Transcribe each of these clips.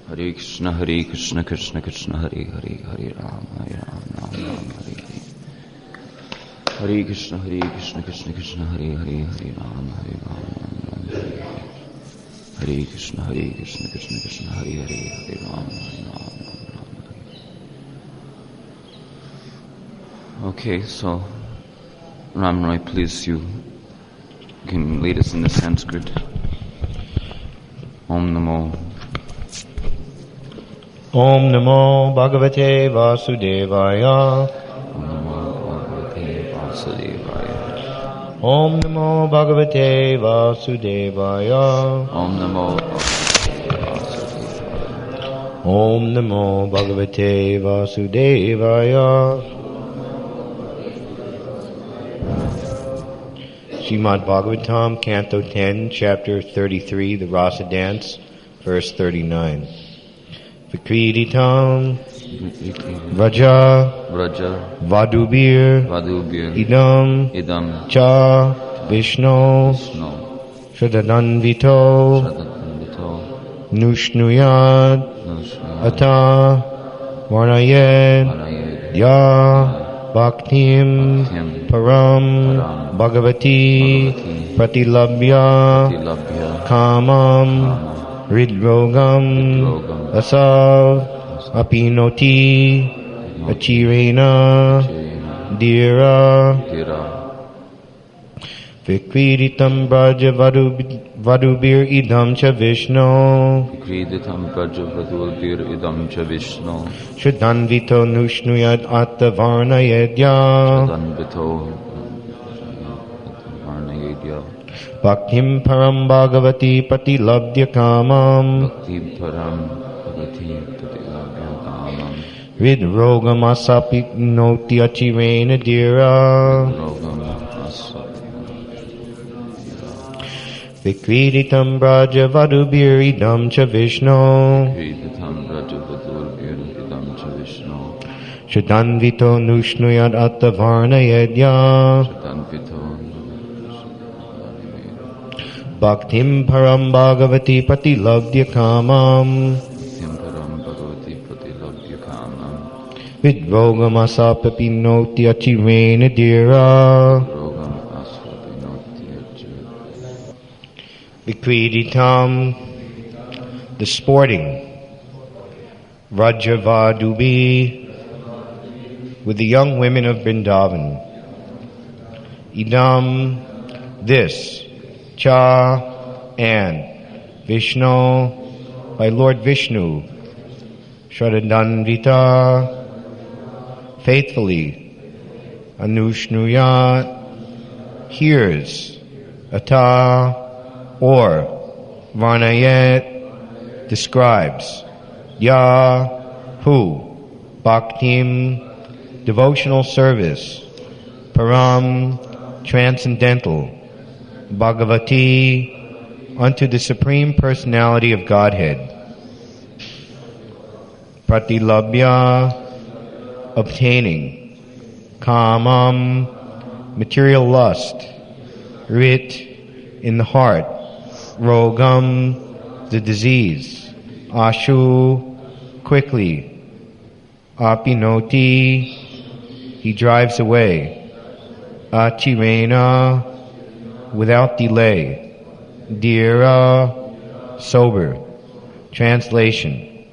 Hare Krishna, Krishna Krishna, Hare Hare, Hare Ram, Ram Ram, Hare Hare. Hare Krishna, Krishna Krishna, Hare Hare, Hare Ram, Ram Ram, Hare Hare. Hare Krishna, Krishna Krishna, Hare Hare, Hare Ram, Ram Ram, Hare Hare. Okay, so Ram Roy, please, you can lead us in the Sanskrit. Om Namo. Om Namo Bhagavate Vasudevaya. Om Namo Bhagavate Vasudevaya. Om Namo Om Namo Bhagavate Vasudevaya. Srimad Bhagavatam, Canto 10, Chapter 33, the Rasa Dance, Verse 39. Vikriditam Vraja Vadubir Idam Cha Vishno Shradanvito Nushnuyad Ata Varnayed Ya Bhaktim Param Bhagavati Pratilabhya Kamam Ridrogam Asav Apinoti Achirena Dira Vikriditam Braja Vadubir Idam Cha Vishno Shradanvito Nushnuyad Atta Varnayedya Bhaktim Param Bhagavati Pratilabhya Kamam Vidrogam Asapinoti Achirena Dira Vikriditam Braja Vadubir Idam Cha Vishno Shradanvito Nushnuyad Atta Varnayedya Bhaktim Param Bhagavati Pratilabhya Kamam Vidrogam Asapinoti Achirena Dira Vikriditam, the sporting Vrajavadubi, with the young women of Vrindavan. Idam, this, Cha, and Vishnu, by Lord Vishnu, Shradanvita, faithfully, Anushnuyat, hears, Ata, or Varnayet, describes, Ya, who, Bhaktim, devotional service, Param, transcendental, Bhagavati, unto the Supreme Personality of Godhead, Pratilabhya, obtaining, Kamam, material lust, Rit, in the heart, Rogam, the disease, Ashu, quickly, Apinoti, he drives away, Achirena, without delay, Dira, sober. Translation: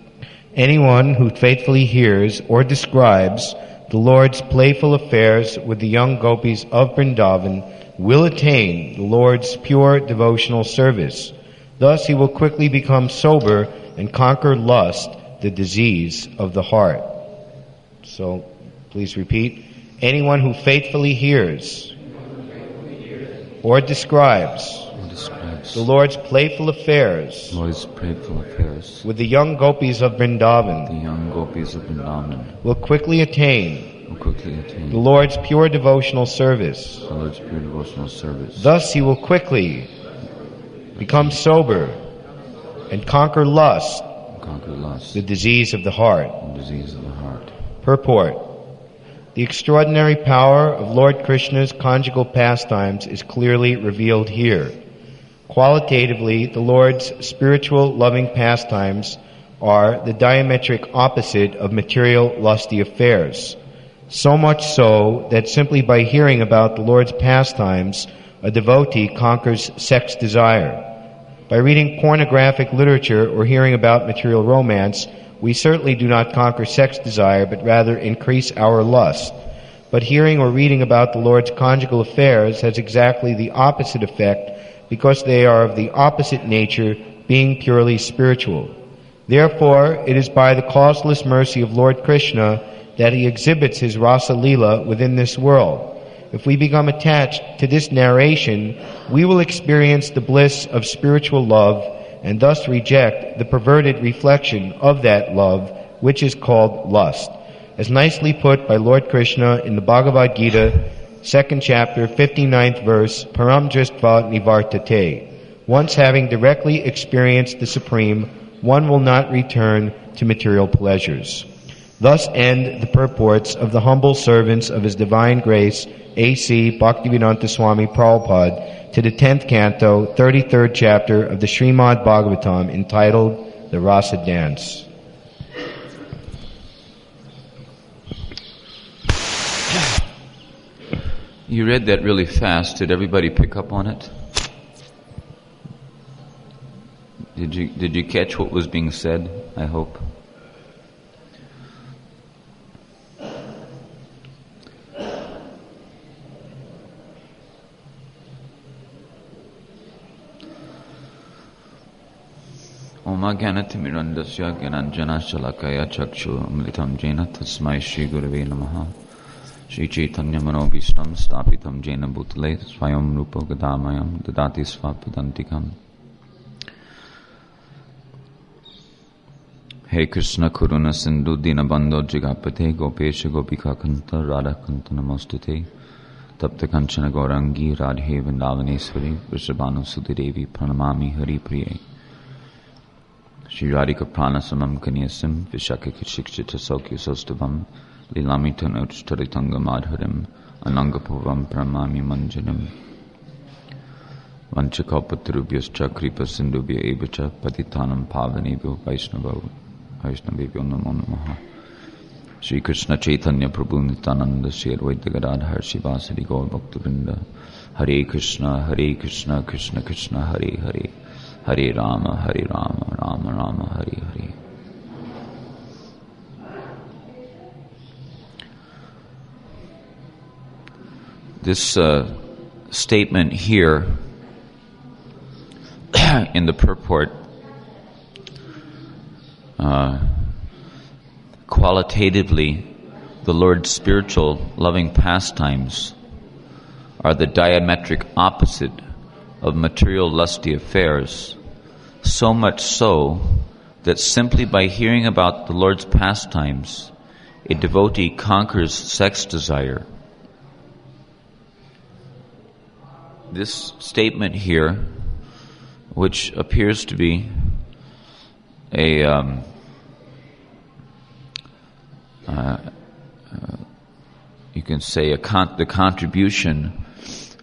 anyone who faithfully hears or describes the Lord's playful affairs with the young gopis of Vrindavan will attain the Lord's pure devotional service. Thus he will quickly become sober and conquer lust, the disease of the heart. So, please repeat. Anyone who faithfully hears or describes the Lord's playful affairs with the young gopis of Vrindavan will quickly attain the Lord's pure devotional service. Thus he will quickly become sober and conquer lust, the disease of the heart. Purport: the extraordinary power of Lord Krishna's conjugal pastimes is clearly revealed here. Qualitatively, the Lord's spiritual loving pastimes are the diametric opposite of material lusty affairs. So much so that simply by hearing about the Lord's pastimes, a devotee conquers sex desire. By reading pornographic literature or hearing about material romance, we certainly do not conquer sex desire, but rather increase our lust. But hearing or reading about the Lord's conjugal affairs has exactly the opposite effect, because they are of the opposite nature, being purely spiritual. Therefore, it is by the causeless mercy of Lord Krishna that he exhibits his Rasa Leela within this world. If we become attached to this narration, we will experience the bliss of spiritual love and thus reject the perverted reflection of that love, which is called lust. As nicely put by Lord Krishna in the Bhagavad Gita, 2nd chapter, 59th verse, Param Drištva Nivartate. Once having directly experienced the Supreme, one will not return to material pleasures. Thus end the purports of the humble servants of His Divine Grace, A.C. Bhaktivedanta Swami Prabhupāda, to the 10th canto, 33rd chapter of the Srimad Bhagavatam, entitled The Rasa Dance. You read that really fast. Did everybody pick up on it? Did you catch what was being said? I hope. Oma Gyanatimirandasya Gyananjana Shalakaya Chakshu Amlitam Jena Tasmai Shri Gurave Namaha Shri Chaitanya Manobhishtam Stapitam Jena Bhutale Swayam Rupa Gadamayam Dadati Svapadantikam. Hey Krishna Kuruna Sindhu Dinabandho Jigapate Gopesha Gopika Kanta Radha Kanta Namostate Tapta Kanchana Gaurangi Radhe Vrindavaneshwari Vrishabhanu Sudidevi Pranamami Hari Priye Shri Radhika Pranasamam Kanyasim Vishaka Kishikshita Sokya Sostavam Lilamita Nochtaritanga Madharim Anangapuvam Pranamami Manjanam Vanchakalpatarubhyascha Kripa Sindhubhya Evacha Patitanam Pavanebhyo Vaishnavebhyo Namo Namaha Shri Krishna Chaitanya Prabhu Nityananda Shri Advaita Gadadhar Shivasari Gaur Bhaktivinoda Hare Krishna Krishna Krishna Hare Hare Hare Rama Rama Rama Hare Hare. This statement here in the purport qualitatively, the Lord's spiritual loving pastimes are the diametric opposite of material lusty affairs, so much so that simply by hearing about the Lord's pastimes, a devotee conquers sex desire. This statement here, which appears to be you can say the contribution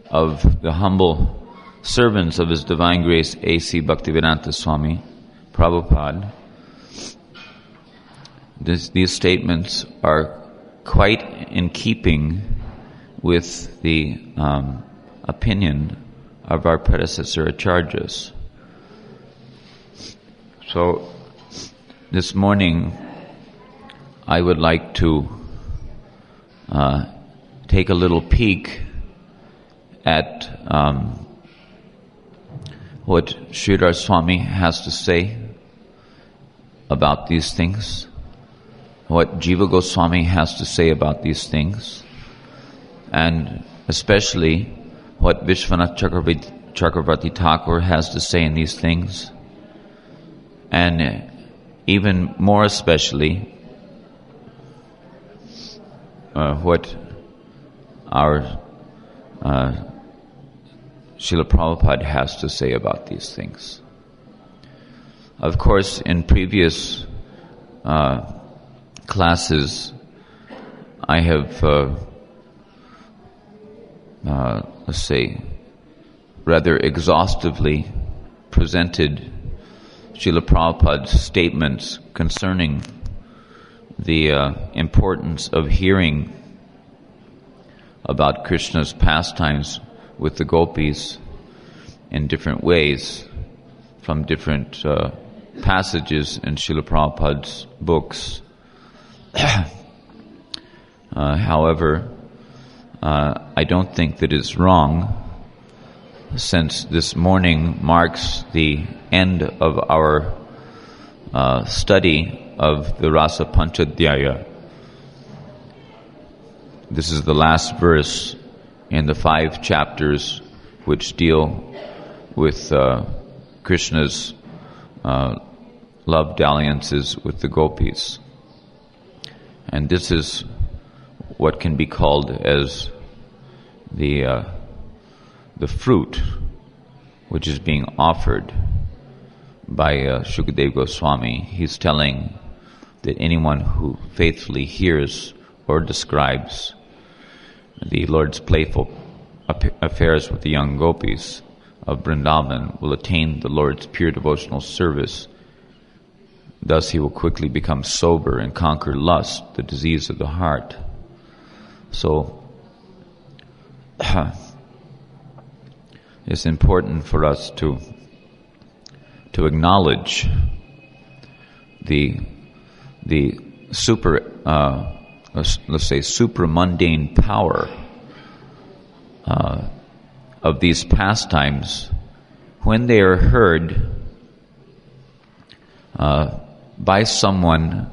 of the humble servants of His Divine Grace A.C. Bhaktivedanta Swami Prabhupāda. These statements are quite in keeping with the opinion of our predecessor acharyas. So this morning I would like to take a little peek at what Śrīla Swami has to say about these things, what Jiva Goswami has to say about these things, and especially what Vishwanath Chakravarti Thakur has to say in these things, and even more especially what our Srila Prabhupada has to say about these things. Of course, in previous classes, I have, rather exhaustively presented Srila Prabhupāda's statements concerning the importance of hearing about Krishna's pastimes with the gopis in different ways from different passages in Srila Prabhupāda's books. However, I don't think that it's wrong, since this morning marks the end of our study of the Rasa Panchadhyaya. This is the last verse in the 5 chapters which deal with Krishna's love dalliances with the gopis. And this is what can be called as the fruit which is being offered by Shukadeva Goswami. He's telling that anyone who faithfully hears or describes the Lord's playful affairs with the young gopis of Vrindavan will attain the Lord's pure devotional service. Thus he will quickly become sober and conquer lust, the disease of the heart. So it's important for us to acknowledge the super let's say supramundane power of these pastimes when they are heard by someone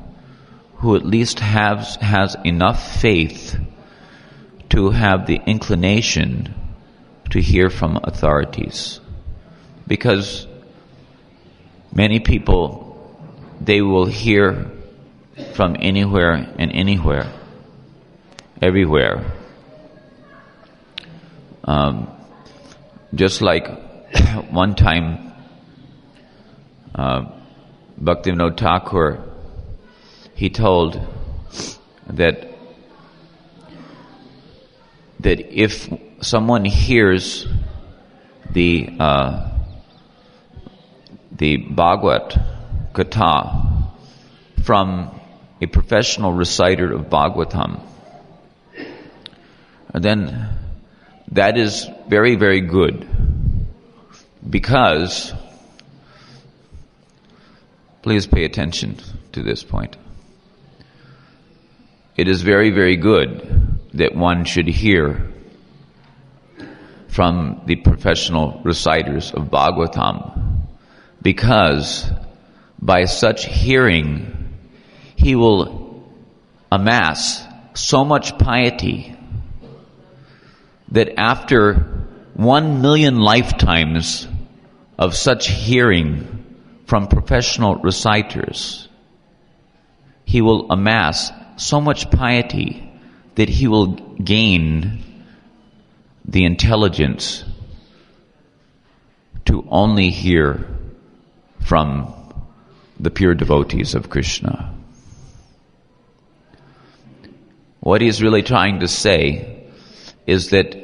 who at least has enough faith to have the inclination to hear from authorities. Because many people, they will hear from anywhere and anywhere, everywhere. Just like one time, Bhaktivinoda Thakur, he told that if someone hears the Bhagavad Katha from a professional reciter of Bhagavatam, then that is very, very good, because, please pay attention to this point, it is very, very good that one should hear from the professional reciters of Bhagavatam, because by such hearing he will amass so much piety that after 1 million lifetimes of such hearing from professional reciters, he will amass so much piety that he will gain the intelligence to only hear from the pure devotees of Krishna. What he's really trying to say is that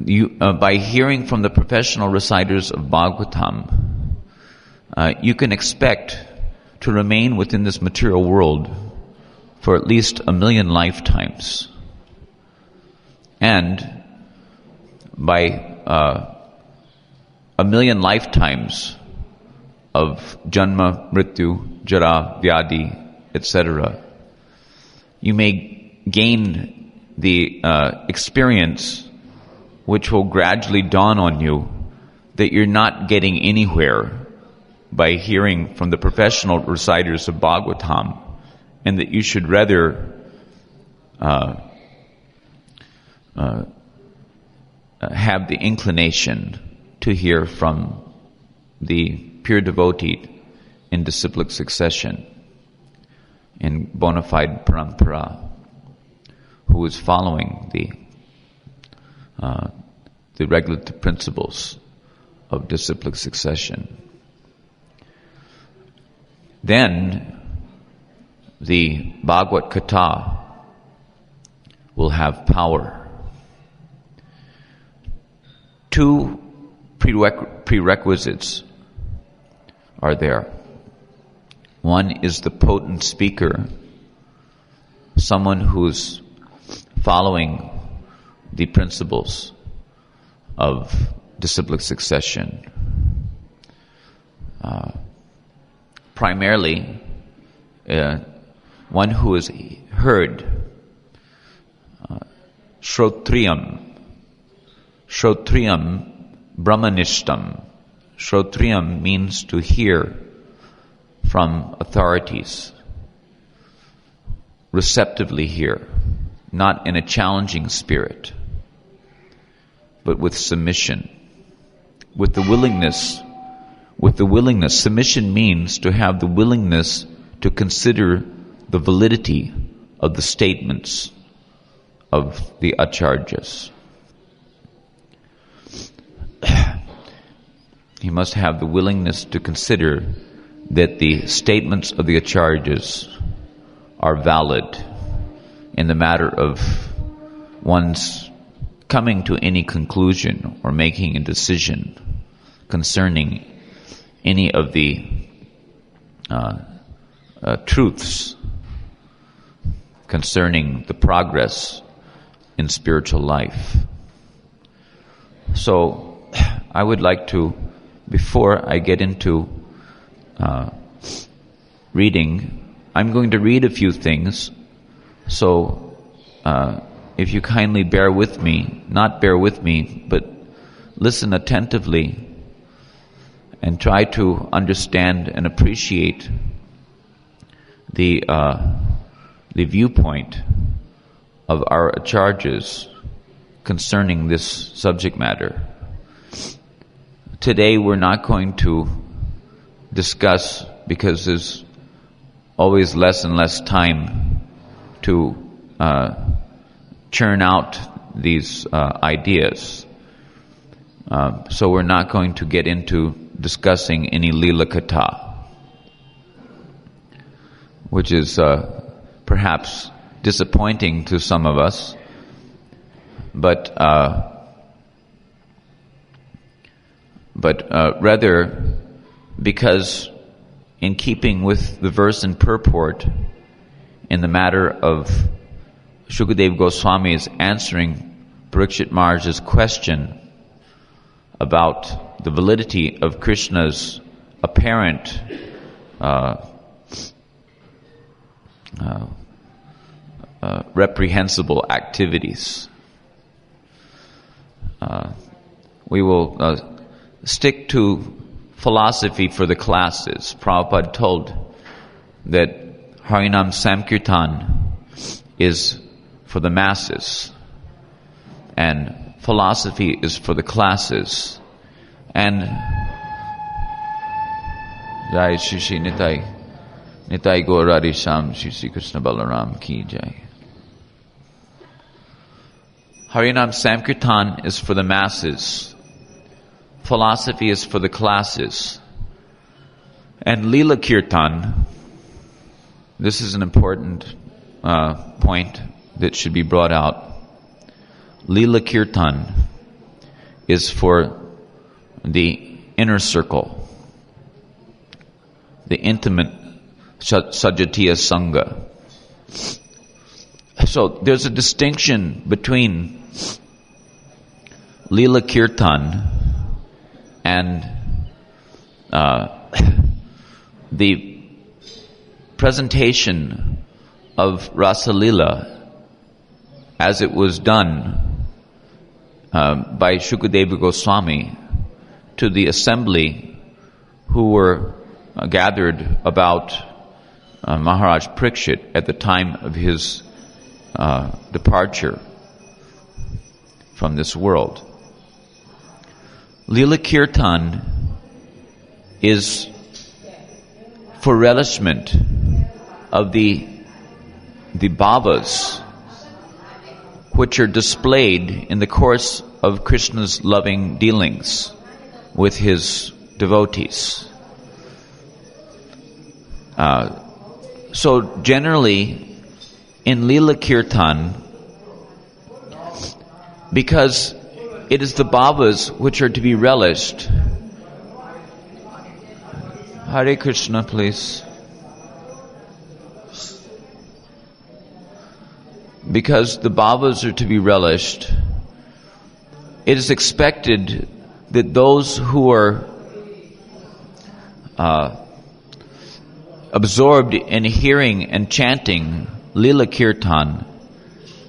you, by hearing from the professional reciters of Bhagavatam, you can expect to remain within this material world for at least 1 million lifetimes. And by 1 million lifetimes of Janma, Mrityu, Jara, Vyadi, etc., you may gain the experience which will gradually dawn on you that you're not getting anywhere by hearing from the professional reciters of Bhagavatam, and that you should rather have the inclination to hear from the pure devotee in disciplic succession, in bona fide parampara, who is following the regulative principles of disciplic succession. Then the Bhagavad Katha will have power. 2 prerequisites are there. One is the potent speaker, someone who's following the principles of disciplic succession. Primarily, one who has heard Shrotriyam Brahmanishtam. Shrotriyam means to hear from authorities, receptively hear, not in a challenging spirit, but with submission, with the willingness. Submission means to have the willingness to consider the validity of the statements of the acharyas. He must have the willingness to consider that the statements of the acharyas are valid in the matter of one's coming to any conclusion or making a decision concerning any of the truths concerning the progress in spiritual life. So, I would like to, before I get into reading, I'm going to read a few things. So, if you kindly bear with me, but listen attentively and try to understand and appreciate the viewpoint of our acharyas concerning this subject matter. Today we're not going to discuss, because there's always less and less time to churn out these ideas. So we're not going to get into discussing any Lila Katha, which is perhaps disappointing to some of us, but rather because in keeping with the verse and purport in the matter of Shukadeva Goswami's answering Parikshit Maharaj's question about the validity of Krishna's apparent reprehensible activities. We will stick to philosophy for the classes. Prabhupada told that Harinam Sankirtan is for the masses and philosophy is for the classes. And Jai Shri Shri Nitai Gaur Radhe Shyam Shri Shri Krishna Balaram Ki Jai. Harinam Sankirtan is for the masses. Philosophy is for the classes. And Lila Kirtan, this is an important point that should be brought out. Lila Kirtan is for the inner circle, the intimate Sajatiya Sangha. So there's a distinction between Lila Kirtan and the presentation of Rasa Lila as it was done by Shukadeva Goswami to the assembly who were gathered about Maharaj Parikshit at the time of his departure from this world. Lila Kirtan is for relishment of the bhavas which are displayed in the course of Krishna's loving dealings with his devotees. So generally, in Lila Kirtan, because it is the bhavas which are to be relished. Hare Krishna, please. Because the bhavas are to be relished, it is expected that those who are absorbed in hearing and chanting Lila Kirtan,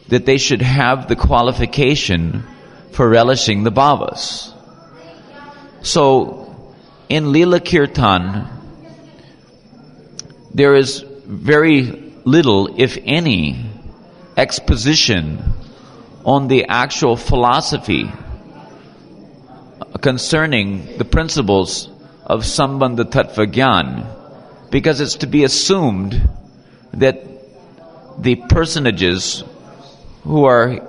that they should have the qualification for relishing the bhavas. So, in Lila Kirtan, there is very little, if any, exposition on the actual philosophy concerning the principles of Sambandha Tattva Gyan, because it's to be assumed that the personages who are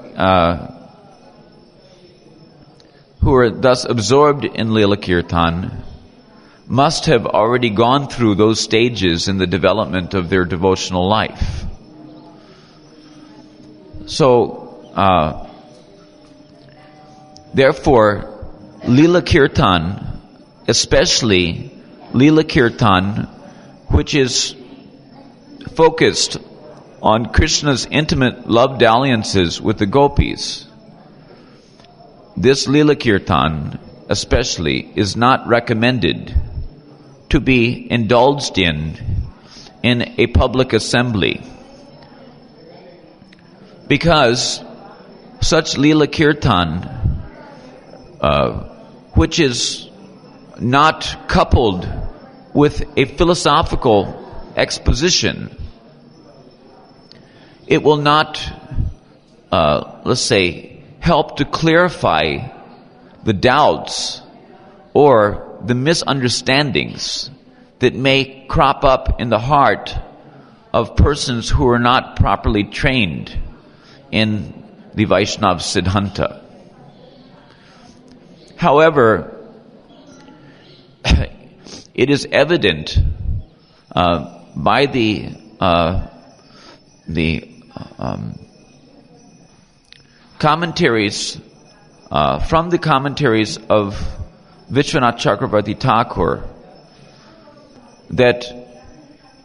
thus absorbed in Lila Kirtan must have already gone through those stages in the development of their devotional life. So, therefore, Lila Kirtan, especially Lila Kirtan, which is focused on Krishna's intimate love dalliances with the gopis, this Lila Kirtan especially is not recommended to be indulged in a public assembly, because such Lila Kirtan, which is not coupled with a philosophical exposition, it will not, help to clarify the doubts or the misunderstandings that may crop up in the heart of persons who are not properly trained in the Vaishnava Siddhanta. However, it is evident by the commentaries, from the commentaries of Vishwanath Chakravarti Thakur, that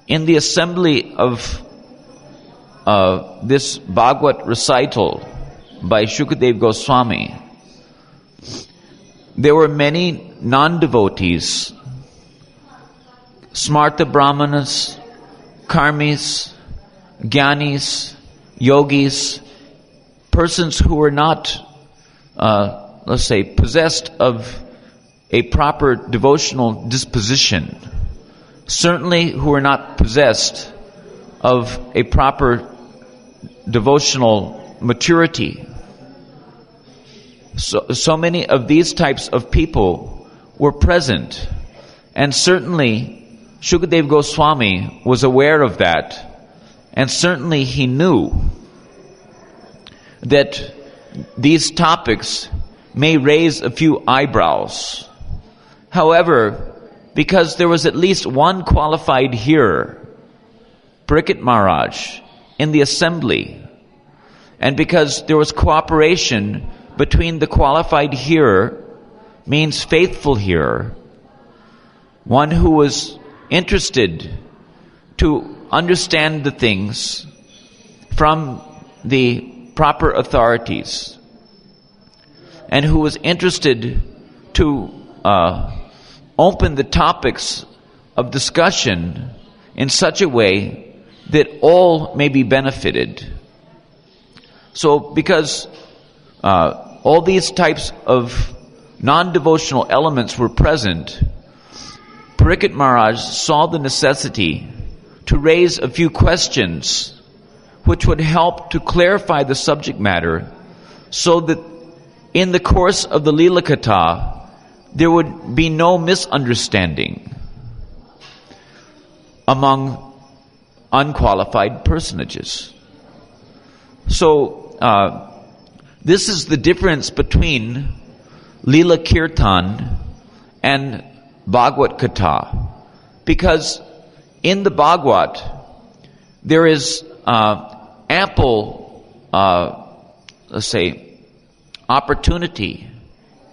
in the assembly of this Bhagavad recital by Shukadev Goswami, there were many non-devotees, smarta brahmanas, karmis, jnanis, yogis, persons who were not, possessed of a proper devotional disposition, certainly who were not possessed of a proper devotional maturity. So many of these types of people were present, and certainly Shukadev Goswami was aware of that, and certainly he knew that these topics may raise a few eyebrows. However, because there was at least one qualified hearer, Parikshit Maharaj, in the assembly, and because there was cooperation between the qualified hearer, means faithful hearer, one who was interested to understand the things from the proper authorities, and who was interested to open the topics of discussion in such a way that all may be benefited. So because all these types of non-devotional elements were present, Parikshit Maharaj saw the necessity to raise a few questions which would help to clarify the subject matter, so that in the course of the Lila Katha there would be no misunderstanding among unqualified personages. So this is the difference between Lila Kirtan and Bhagavad Katha, because in the Bhagavad there is ample, opportunity,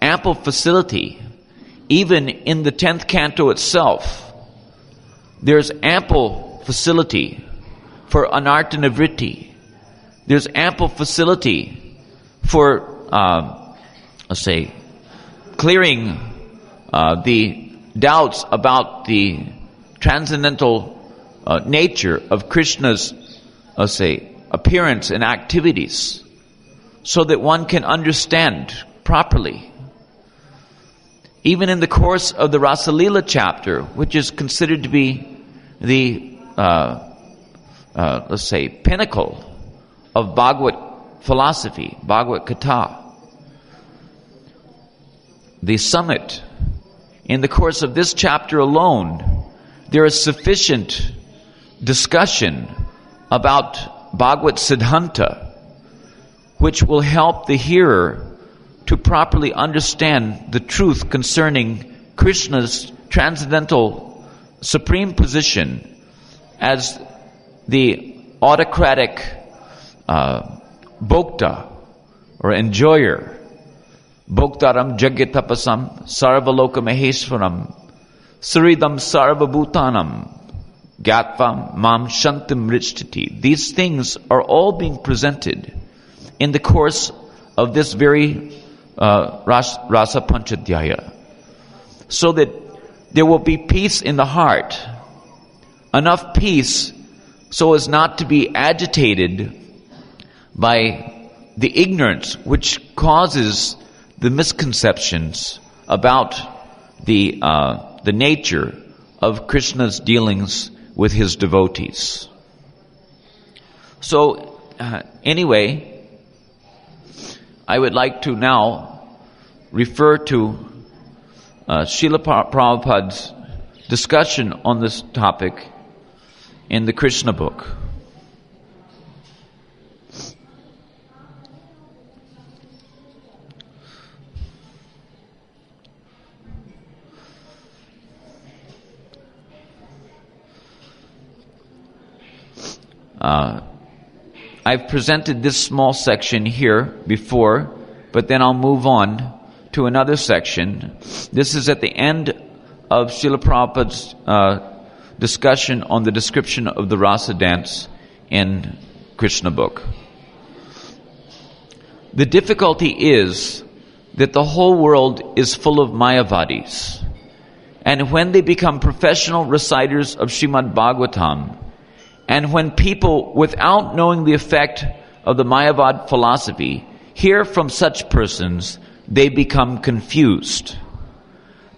ample facility, even in the 10th canto itself, there's ample facility for anartha-nivritti. There's ample facility for, let's say, clearing the doubts about the transcendental nature of Krishna's, let's say, appearance and activities, so that one can understand properly. Even in the course of the Rasa-lila chapter, which is considered to be the, let's say, pinnacle of Bhagavad philosophy, Bhagavad Gita, the summit, in the course of this chapter alone, there is sufficient discussion about Bhagavad Siddhanta, which will help the hearer to properly understand the truth concerning Krishna's transcendental supreme position as the autocratic bhokta, or enjoyer. Bhoktaram jagyatapasam sarvaloka maheshwaram saridam sarvabhutanam gatvam mam shantim richtati. These things are all being presented in the course of this very Rasa Panchadhyaya, so that there will be peace in the heart, enough peace so as not to be agitated by the ignorance which causes the misconceptions about the nature of Krishna's dealings with his devotees. So, anyway, I would like to now refer to Srila Prabhupada's discussion on this topic in the Krishna book. I've presented this small section here before, but then I'll move on to another section. This is at the end of Srila Prabhupada's discussion on the description of the rasa dance in Krishna book. The difficulty is that the whole world is full of Mayavadis, and when they become professional reciters of Srimad Bhagavatam, and when people, without knowing the effect of the Mayavad philosophy, hear from such persons, they become confused.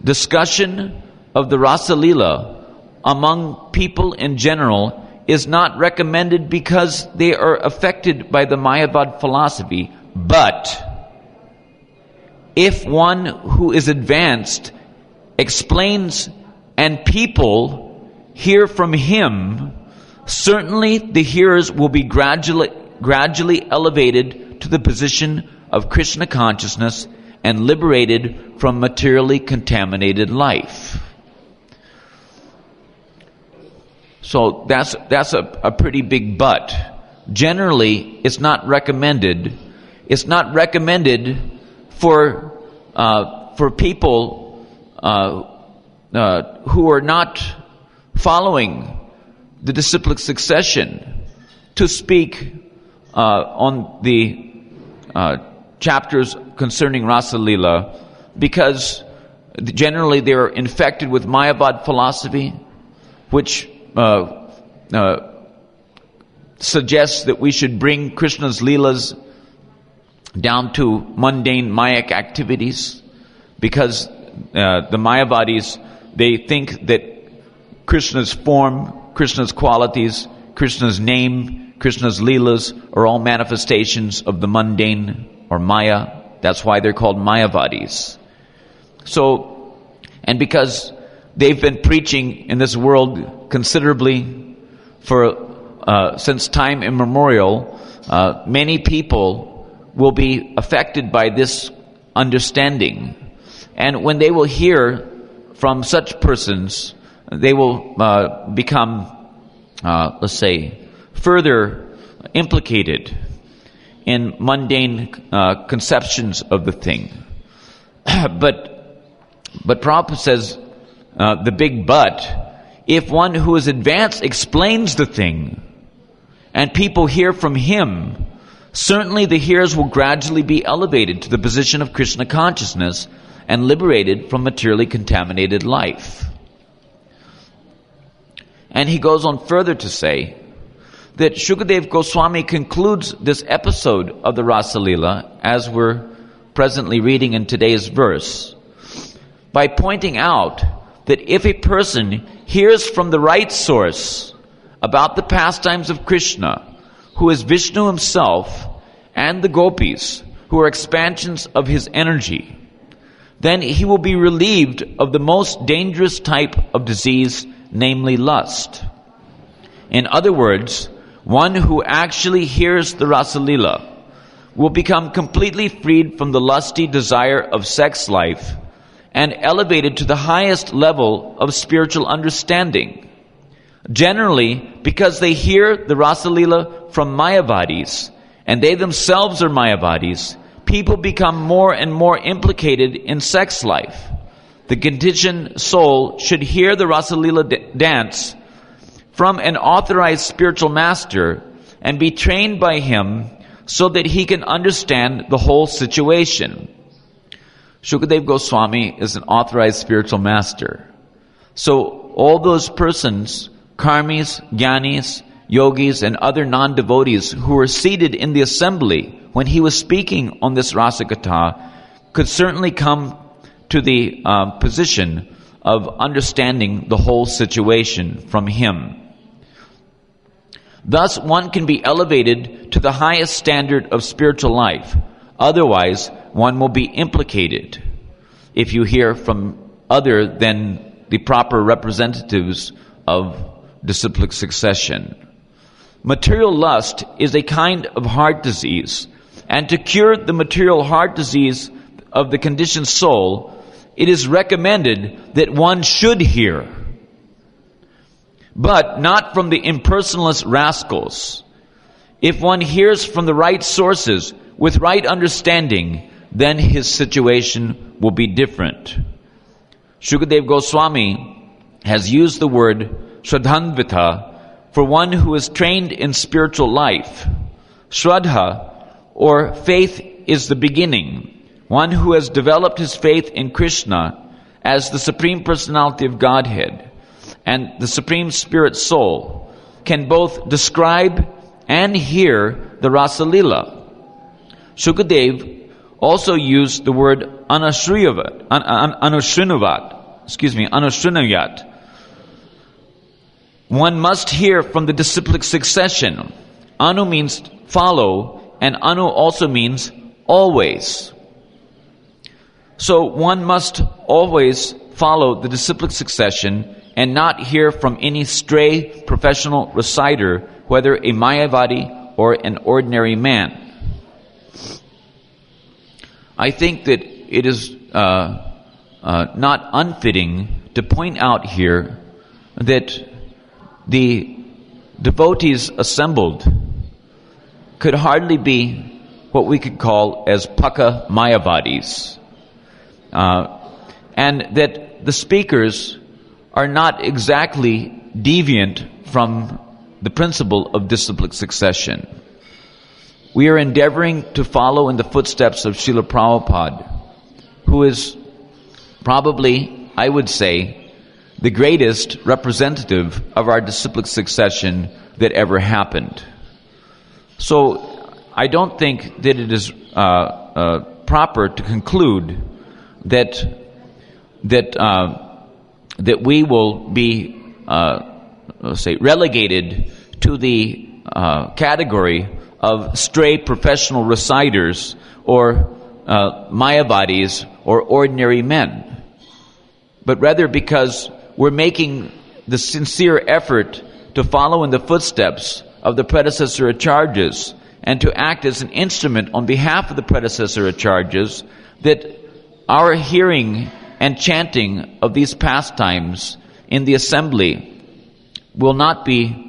Discussion of the Rasa-lila among people in general is not recommended because they are affected by the Mayavad philosophy, but if one who is advanced explains and people hear from him, certainly the hearers will be gradually elevated to the position of Krishna consciousness and liberated from materially contaminated life. So that's a pretty big but. Generally, it's not recommended. It's not recommended for people who are not following the disciplic succession to speak on the chapters concerning Rasa-lila, because generally they are infected with Mayavad philosophy, which suggests that we should bring Krishna's leelas down to mundane Mayak activities, because the Mayavadis, they think that Krishna's form, Krishna's qualities, Krishna's name, Krishna's leelas are all manifestations of the mundane or Maya. That's why they're called Mayavadis. So, and because they've been preaching in this world considerably for since time immemorial, many people will be affected by this understanding. And when they will hear from such persons, they will become, let's say, further implicated in mundane conceptions of the thing. But Prabhupada says the big but if one who is advanced explains the thing, and people hear from him, certainly the hearers will gradually be elevated to the position of Krishna consciousness and liberated from materially contaminated life. And he goes on further to say that Shukadeva Goswami concludes this episode of the Rasa Leela, as we're presently reading in today's verse, by pointing out that if a person hears from the right source about the pastimes of Krishna, who is Vishnu himself, and the gopis, who are expansions of his energy, then he will be relieved of the most dangerous type of disease, namely lust. In other words, one who actually hears the Rasa Leela will become completely freed from the lusty desire of sex life and elevated to the highest level of spiritual understanding. Generally, because they hear the Rasa Leela from Mayavadis, and they themselves are Mayavadis, people become more and more implicated in sex life. The conditioned soul should hear the Rasa Leela dance from an authorized spiritual master and be trained by him so that he can understand the whole situation. Shukadeva Goswami is an authorized spiritual master. So all those persons, karmis, jnanis, yogis, and other non-devotees who were seated in the assembly when he was speaking on this Rasa Katha could certainly come to the position of understanding the whole situation from him. Thus, one can be elevated to the highest standard of spiritual life. Otherwise, one will be implicated if you hear from other than the proper representatives of disciplic succession. Material lust is a kind of heart disease, and to cure the material heart disease of the conditioned soul, it is recommended that one should hear, but not from the impersonalist rascals. If one hears from the right sources with right understanding, then his situation will be different. Shukadeva Goswami has used the word Shraddhanvita for one who is trained in spiritual life. Shraddha, or faith, is the beginning. One who has developed his faith in Krishna as the Supreme Personality of Godhead and the Supreme Spirit Soul can both describe and hear the Rasa Leela. Shukadev also used the word anushrunuyat. One must hear from the disciplic succession. Anu means follow, and anu also means always. So one must always follow the disciplic succession and not hear from any stray professional reciter, whether a Mayavadi or an ordinary man. I think that it is not unfitting to point out here that the devotees assembled could hardly be what we could call as Paka Mayavadis. And that the speakers are not exactly deviant from the principle of disciplic succession. We are endeavoring to follow in the footsteps of Śrīla Prabhupāda, who is probably, I would say, the greatest representative of our disciplic succession that ever happened. So I don't think that it is proper to conclude that we will be, relegated to the category of stray professional reciters or Mayavadis or ordinary men, but rather because we're making the sincere effort to follow in the footsteps of the predecessor acharyas and to act as an instrument on behalf of the predecessor acharyas, that our hearing and chanting of these pastimes in the assembly will not be,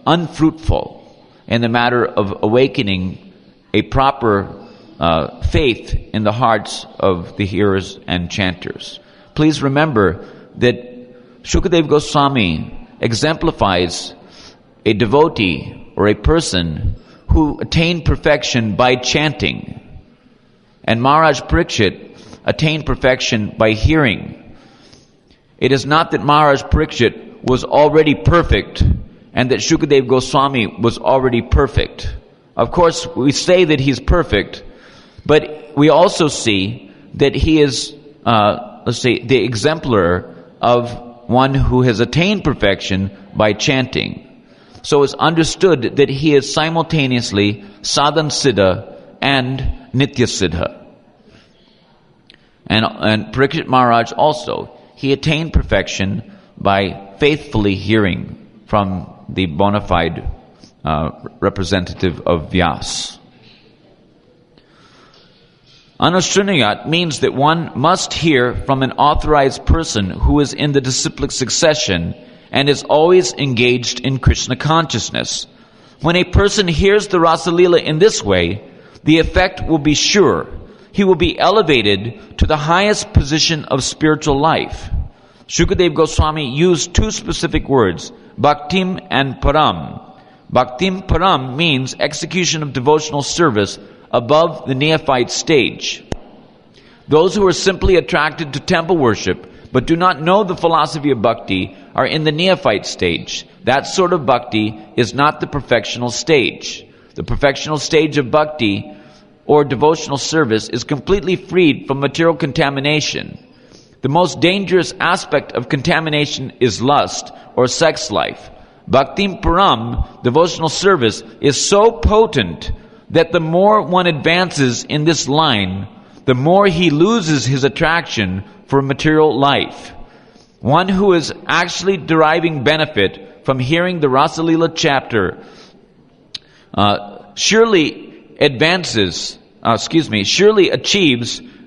unfruitful in the matter of awakening a proper faith in the hearts of the hearers and chanters. Please remember that Shukadeva Goswami exemplifies a devotee or a person who attained perfection by chanting, and Maharaj Parikshit attained perfection by hearing. It is not that Maharaj Parikshit was already perfect and that Shukadeva Goswami was already perfect. Of course, we say that he's perfect, but we also see that he is, the exemplar of one who has attained perfection by chanting. So it's understood that he is simultaneously Sadhan Siddha and Nitya Siddha. And Parikshit Maharaj also, he attained perfection by faithfully hearing from the bona fide representative of Vyas. Anushrunayat means that one must hear from an authorized person who is in the disciplic succession and is always engaged in Krishna consciousness. When a person hears the Rasa Leela in this way, the effect will be sure. He will be elevated to the highest position of spiritual life. Shukadeva Goswami used two specific words, Bhaktim and Param. Bhaktim Param means execution of devotional service above the neophyte stage. Those who are simply attracted to temple worship but do not know the philosophy of bhakti are in the neophyte stage. That sort of bhakti is not the perfectional stage. The perfectional stage of bhakti or devotional service is completely freed from material contamination. The most dangerous aspect of contamination is lust or sex life. Bhaktim Param, devotional service, is so potent that the more one advances in this line, the more he loses his attraction for material life. One who is actually deriving benefit from hearing the Rasa Leela chapter surely achieves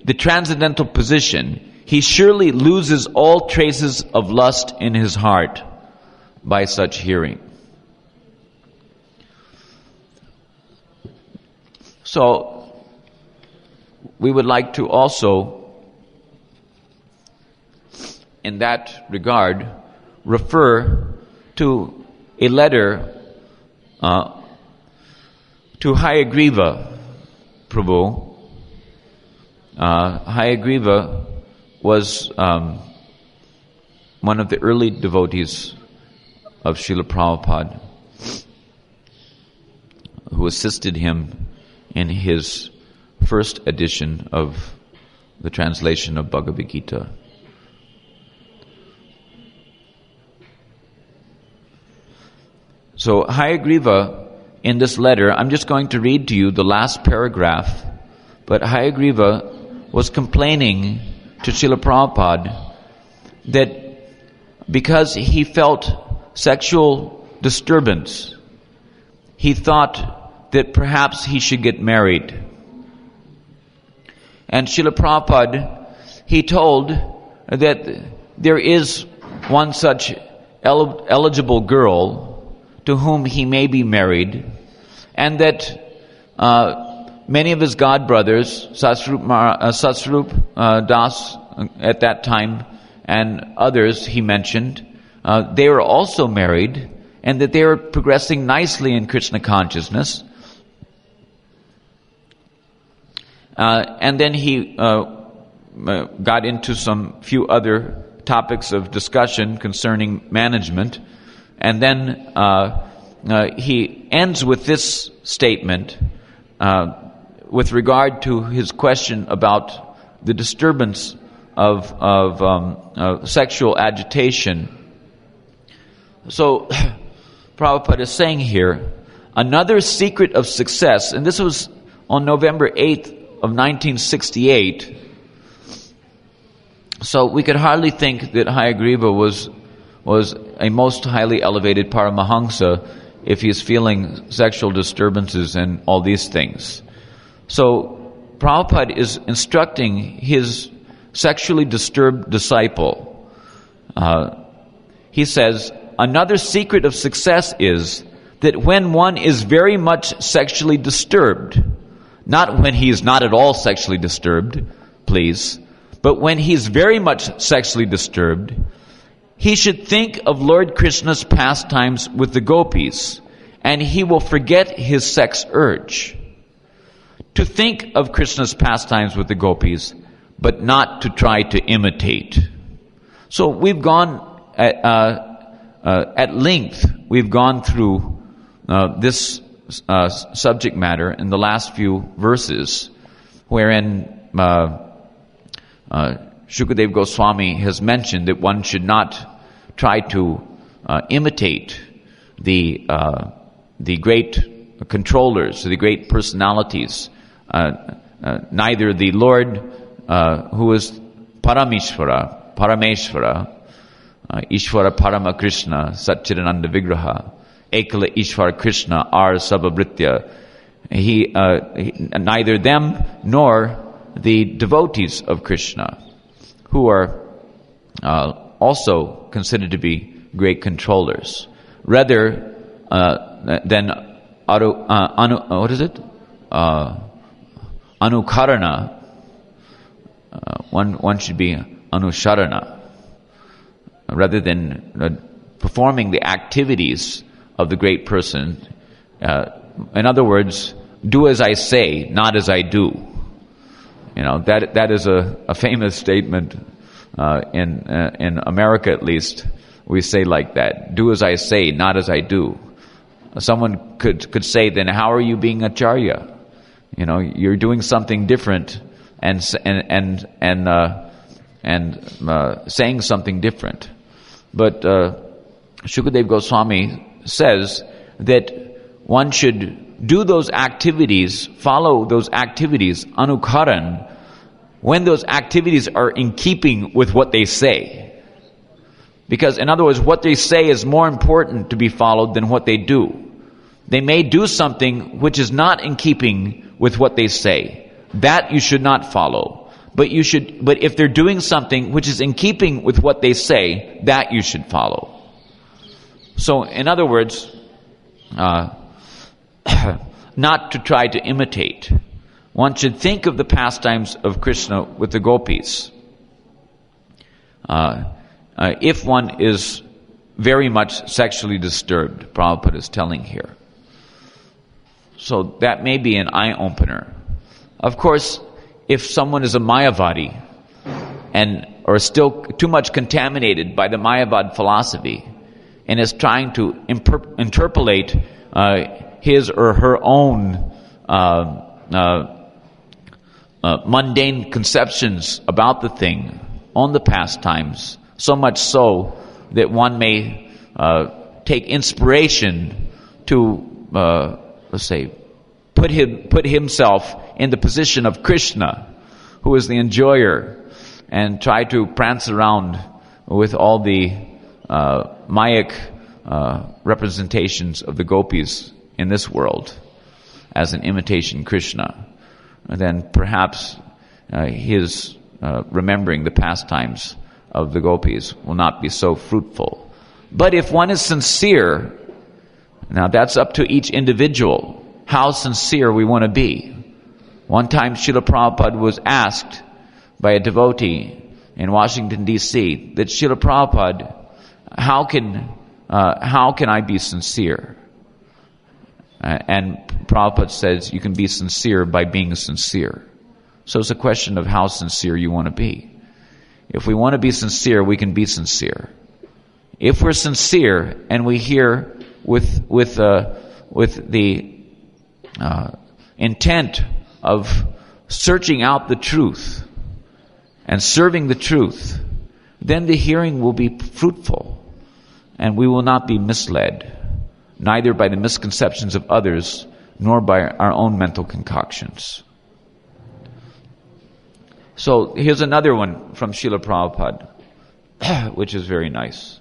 the transcendental position. He surely loses all traces of lust in his heart by such hearing. So, we would like to also, in that regard, refer to a letter to Hayagriva Prabhu. Hayagriva was one of the early devotees of Srila Prabhupada, who assisted him in his first edition of the translation of Bhagavad Gita. So Hayagriva, in this letter, I'm just going to read to you the last paragraph, but Hayagriva was complaining to Srila Prabhupada that because he felt sexual disturbance, he thought that perhaps he should get married. And Srila Prabhupada, he told that there is one such eligible girl to whom he may be married, and that many of his god brothers, Satsvarup Das at that time, and others he mentioned, they were also married, and that they were progressing nicely in Krishna consciousness. And then he got into some few other topics of discussion concerning management. And then he ends with this statement with regard to his question about the disturbance of sexual agitation. So Prabhupada is saying here, another secret of success, and this was on November 8th of 1968. So we could hardly think that Hayagriva was a most highly elevated Paramahamsa if he is feeling sexual disturbances and all these things. So Prabhupada is instructing his sexually disturbed disciple. He says, another secret of success is that when one is very much sexually disturbed, not when he is not at all sexually disturbed, please, But when he's very much sexually disturbed, he should think of Lord Krishna's pastimes with the gopis, and he will forget his sex urge. To think of Krishna's pastimes with the gopis, but not to try to imitate. So we've gone at length, we've gone through this subject matter in the last few verses, wherein Shukadeva Goswami has mentioned that one should not try to imitate the great controllers, the great personalities, neither the Lord who is Parameshvara, Ishvara Parama Krishna, Satchidananda Vigraha, Ekala Ishvara Krishna, Ar Sababritya. Neither them nor the devotees of Krishna, who are also considered to be great controllers. Rather than Anukarana, one should be Anusharana. Rather than performing the activities of the great person. In other words, do as I say, not as I do. That is a famous statement in America, at least. We say like that: do as I say, not as I do. Someone could say, then how are you being acharya? You're doing something different and saying something different. But Shukadeva Goswami says that one should do those activities, follow those activities, anukaran, when those activities are in keeping with what they say. Because, in other words, what they say is more important to be followed than what they do. They may do something which is not in keeping with what they say. That you should not follow. But if they're doing something which is in keeping with what they say, that you should follow. So, in other words, not to try to imitate. One should think of the pastimes of Krishna with the gopis. If one is very much sexually disturbed, Prabhupada is telling here. So that may be an eye-opener. Of course, if someone is a Mayavadi or still too much contaminated by the Mayavad philosophy and is trying to interpolate his or her own mundane conceptions about the thing, on the pastimes, so much so that one may take inspiration to, let's say, put himself in the position of Krishna, who is the enjoyer, and try to prance around with all the Mayic representations of the gopis in this world as an imitation Krishna. And then perhaps his remembering the pastimes of the gopis will not be so fruitful. But if one is sincere, now that's up to each individual, how sincere we want to be. One time Srila Prabhupada was asked by a devotee in Washington, D.C., that Srila Prabhupada, how can I be sincere? And Prabhupada says you can be sincere by being sincere. So it's a question of how sincere you want to be. If we want to be sincere, we can be sincere. If we're sincere and we hear with the intent of searching out the truth and serving the truth, then the hearing will be fruitful and we will not be misled, neither by the misconceptions of others nor by our own mental concoctions. So here's another one from Srila Prabhupada, which is very nice.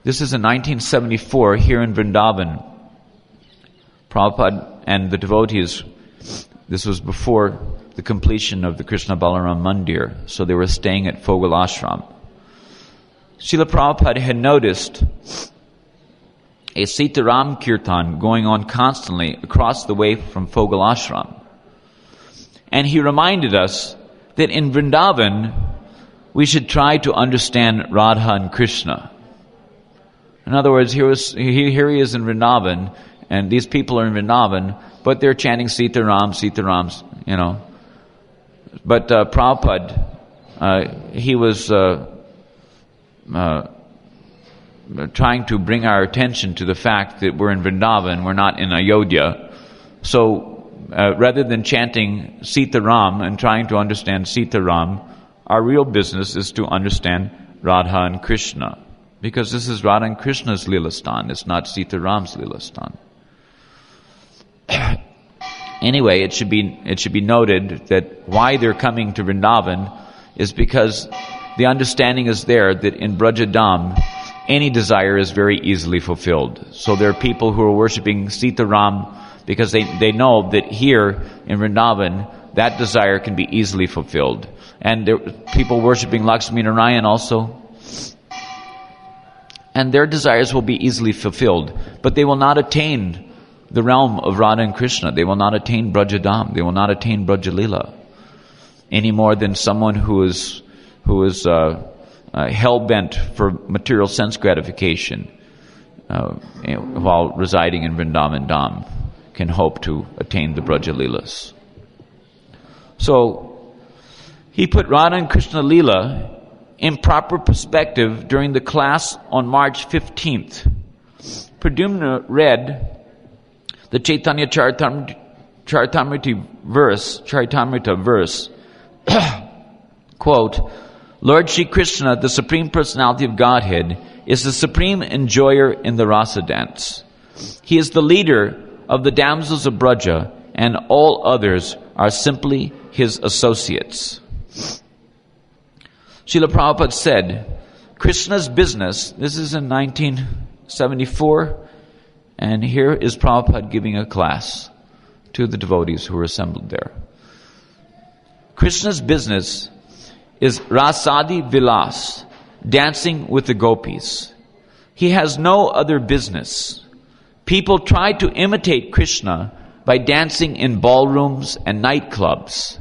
This is in 1974 here in Vrindavan. Prabhupada and the devotees, this was before the completion of the Krishna Balaram Mandir, so they were staying at Fogal Ashram. Srila Prabhupada had noticed a Sitaram Kirtan going on constantly across the way from Fogal Ashram. And he reminded us that in Vrindavan, we should try to understand Radha and Krishna. In other words, here he is in Vrindavan, and these people are in Vrindavan, but they're chanting Sitaram, Sitaram, you know. But Prabhupada, he was trying to bring our attention to the fact that we're in Vrindavan, we're not in Ayodhya. So rather than chanting Sitaram and trying to understand Sitaram, our real business is to understand Radha and Krishna. Because this is Radha and Krishna's Leelastan, it's not Sitaram's Leelastan. Anyway, it should be noted that why they're coming to Vrindavan is because the understanding is there that in Brajadam, any desire is very easily fulfilled. So there are people who are worshipping Sitaram because they know that here in Vrindavan, that desire can be easily fulfilled. And there are people worshipping Lakshmi Narayan also. And their desires will be easily fulfilled. But they will not attain the realm of Radha and Krishna. They will not attain Brajadam. They will not attain Brajalila. Any more than someone who is hell-bent for material sense gratification while residing in Vrindavan Dham can hope to attain the Brajalilas. So, he put Radha and Krishna Leela in proper perspective during the class on March 15th. Pradyumna read the Chaitanya Charitamrita verse, quote, Lord Shri Krishna, the Supreme Personality of Godhead, is the supreme enjoyer in the rasa dance. He is the leader of the damsels of Braja, and all others are simply his associates. Srila Prabhupada said, Krishna's business, this is in 1974, and here is Prabhupada giving a class to the devotees who were assembled there. Krishna's business is Rasadi Vilas, dancing with the gopis. He has no other business. People try to imitate Krishna by dancing in ballrooms and nightclubs.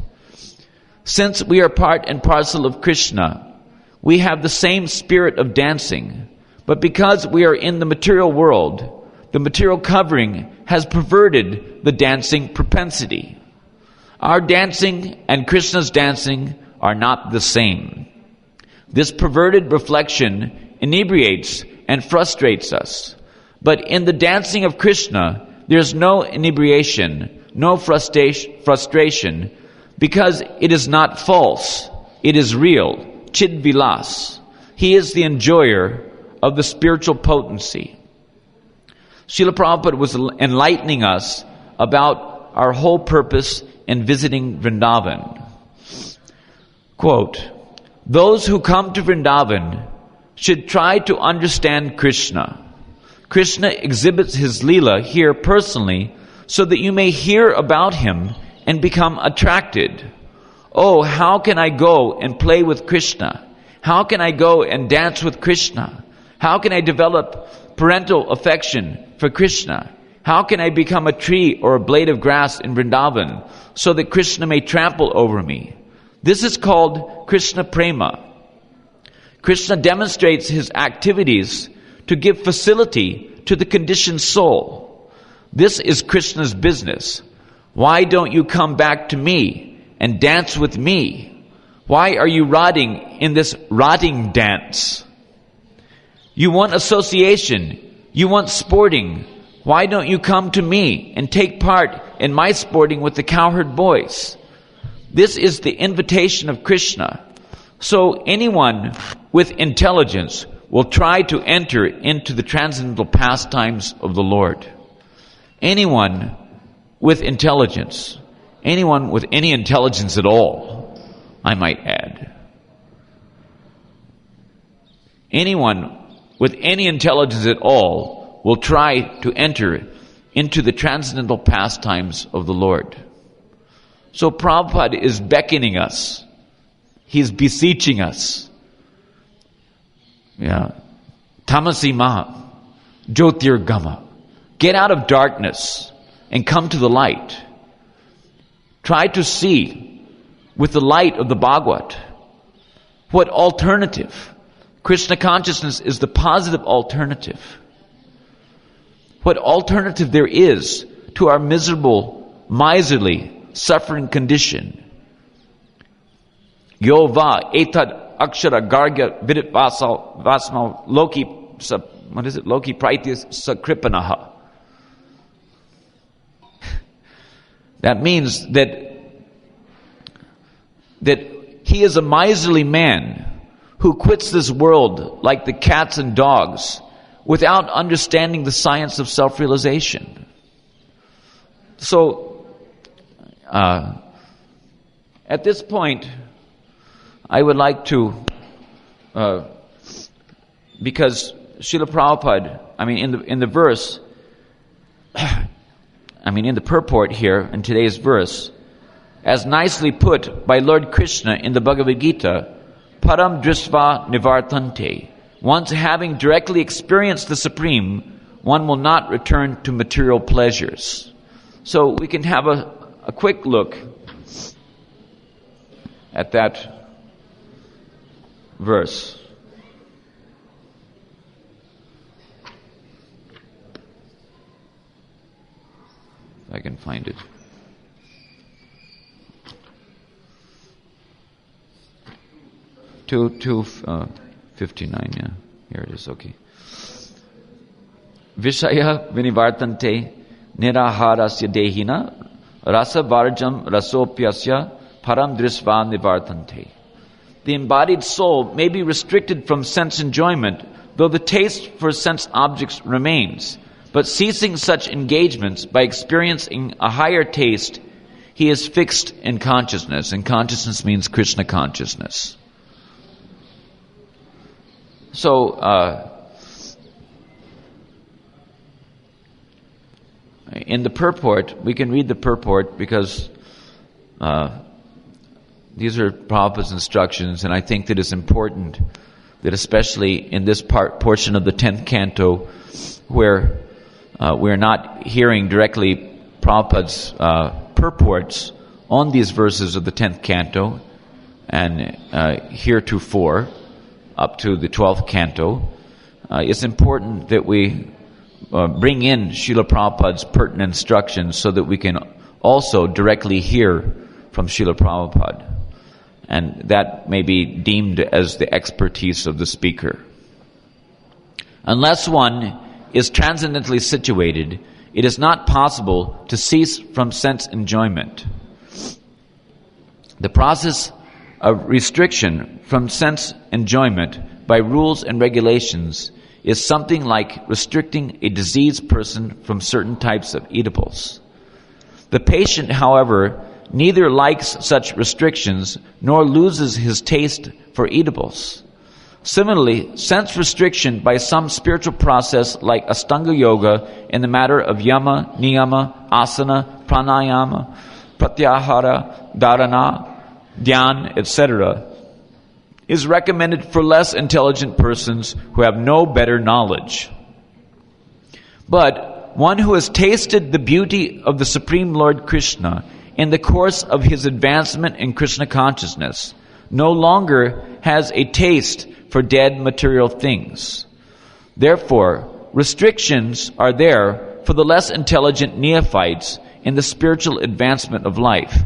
Since we are part and parcel of Krishna, we have the same spirit of dancing. But because we are in the material world, the material covering has perverted the dancing propensity. Our dancing and Krishna's dancing are not the same. This perverted reflection inebriates and frustrates us. But in the dancing of Krishna, there's no inebriation, no frustration, because it is not false, it is real, Chid Vilas. He is the enjoyer of the spiritual potency. Srila Prabhupada was enlightening us about our whole purpose in visiting Vrindavan. Quote, those who come to Vrindavan should try to understand Krishna. Krishna exhibits his Leela here personally so that you may hear about him and become attracted. Oh, how can I go and play with Krishna? How can I go and dance with Krishna? How can I develop parental affection for Krishna? How can I become a tree or a blade of grass in Vrindavan so that Krishna may trample over me? This is called Krishna Prema. Krishna demonstrates his activities to give facility to the conditioned soul. This is Krishna's business. Why don't you come back to me and dance with me? Why are you rotting in this rotting dance? You want association. You want sporting. Why don't you come to me and take part in my sporting with the cowherd boys? This is the invitation of Krishna. So anyone with intelligence will try to enter into the transcendental pastimes of the Lord. Anyone with intelligence, anyone with any intelligence at all, I might add. Anyone with any intelligence at all will try to enter into the transcendental pastimes of the Lord. So Prabhupada is beckoning us. He's beseeching us. Yeah. Tamasi Maha. Jyotirgama. Get out of darkness and come to the light. Try to see with the light of the Bhagavad. What alternative? Krishna consciousness is the positive alternative. What alternative there is to our miserable, miserly, suffering condition. Yo va etad akshara garga vidit vasmal loki, what is it? Loki praitis sakripanaha. That means that he is a miserly man who quits this world like the cats and dogs without understanding the science of self-realization. So, at this point, I would like to, because Srila Prabhupada, in the verse, in the purport here, in today's verse, as nicely put by Lord Krishna in the Bhagavad Gita, Param Drisva Nivartante. Once having directly experienced the Supreme, one will not return to material pleasures. So we can have a quick look at that verse. If I can find it. 2:59, yeah. Here it is, okay. Vishaya vinivartante niraharasya dehina rasa varjam rasopyasya param drisva nivartante. The embodied soul may be restricted from sense enjoyment, though the taste for sense objects remains. But ceasing such engagements by experiencing a higher taste, he is fixed in consciousness, and consciousness means Krishna consciousness. So, in the purport, we can read the purport because these are Prabhupada's instructions, and I think that it's important that especially in this portion of the 10th canto where we're not hearing directly Prabhupada's purports on these verses of the 10th canto and heretofore, up to the 12th canto, it's important that we bring in Srila Prabhupada's pertinent instructions so that we can also directly hear from Srila Prabhupada. And that may be deemed as the expertise of the speaker. Unless one is transcendently situated, it is not possible to cease from sense enjoyment. The process of restriction from sense enjoyment by rules and regulations is something like restricting a diseased person from certain types of eatables. The patient, however, neither likes such restrictions nor loses his taste for eatables. Similarly, sense restriction by some spiritual process like Astanga Yoga in the matter of yama, niyama, asana, pranayama, pratyahara, dharana, dhyan, etc., is recommended for less intelligent persons who have no better knowledge. But one who has tasted the beauty of the Supreme Lord Krishna in the course of his advancement in Krishna consciousness no longer has a taste for dead material things. Therefore, restrictions are there for the less intelligent neophytes in the spiritual advancement of life.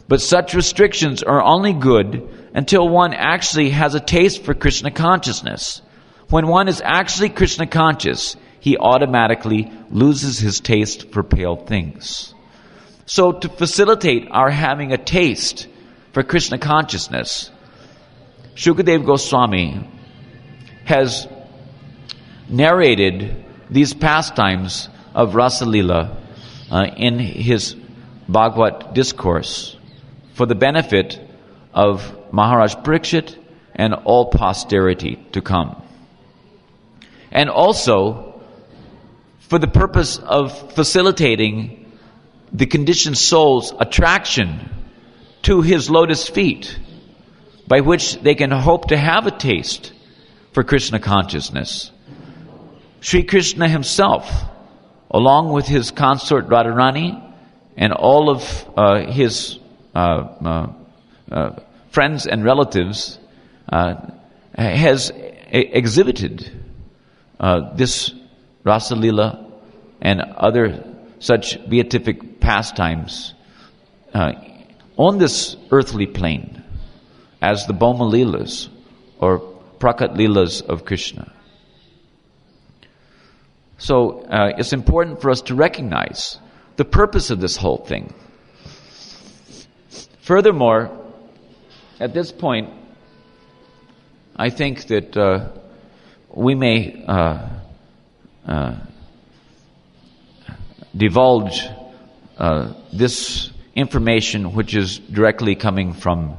But such restrictions are only good until one actually has a taste for Krishna consciousness. When one is actually Krishna conscious, he automatically loses his taste for pale things. So to facilitate our having a taste for Krishna consciousness, Shukadeva Goswami has narrated these pastimes of Rasa Lila in his Bhagavad discourse for the benefit of Maharaj Parikshit and all posterity to come. And also for the purpose of facilitating the conditioned soul's attraction to his lotus feet, by which they can hope to have a taste for Krishna consciousness. Sri Krishna himself, along with his consort Radharani and all of his friends and relatives, has exhibited this Rasa Leela and other such beatific pastimes on this earthly plane as the Bhoma Leelas or Prakat Leelas of Krishna. So it's important for us to recognize the purpose of this whole thing. Furthermore, at this point, I think that we may divulge this information which is directly coming from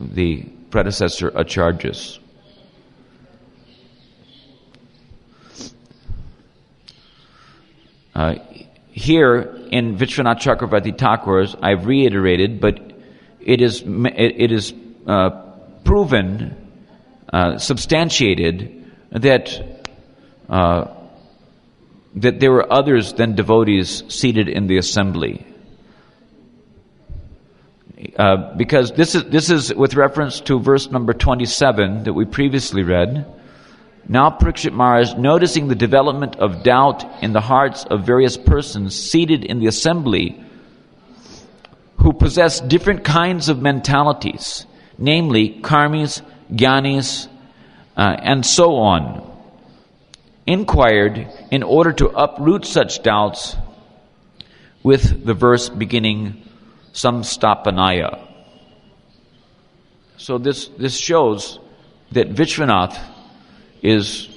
the predecessor acharyas. Here in Vishwanath Chakravarti Thakur's, I've reiterated, but it is proven, substantiated that there were others than devotees seated in the assembly. Because this is with reference to verse number 27 that we previously read. Now Parikshit Maharaj, noticing the development of doubt in the hearts of various persons seated in the assembly who possess different kinds of mentalities, namely karmis, jnanis, and so on, inquired in order to uproot such doubts with the verse beginning samstapanaya. So this shows that Vishwanath is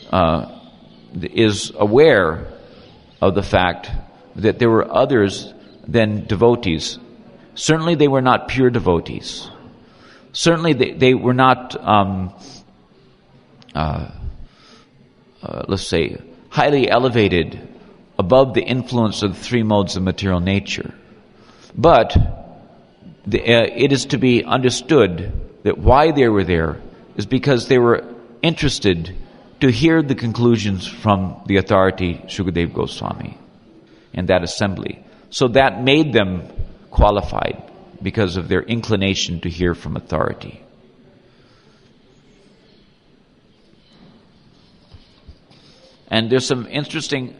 aware of the fact that there were others than devotees. Certainly they were not pure devotees. Certainly they were not, let's say, highly elevated above the influence of the three modes of material nature. But it is to be understood that why they were there is because they were interested to hear the conclusions from the authority Shukadeva Goswami in that assembly. So that made them qualified because of their inclination to hear from authority. And there's some interesting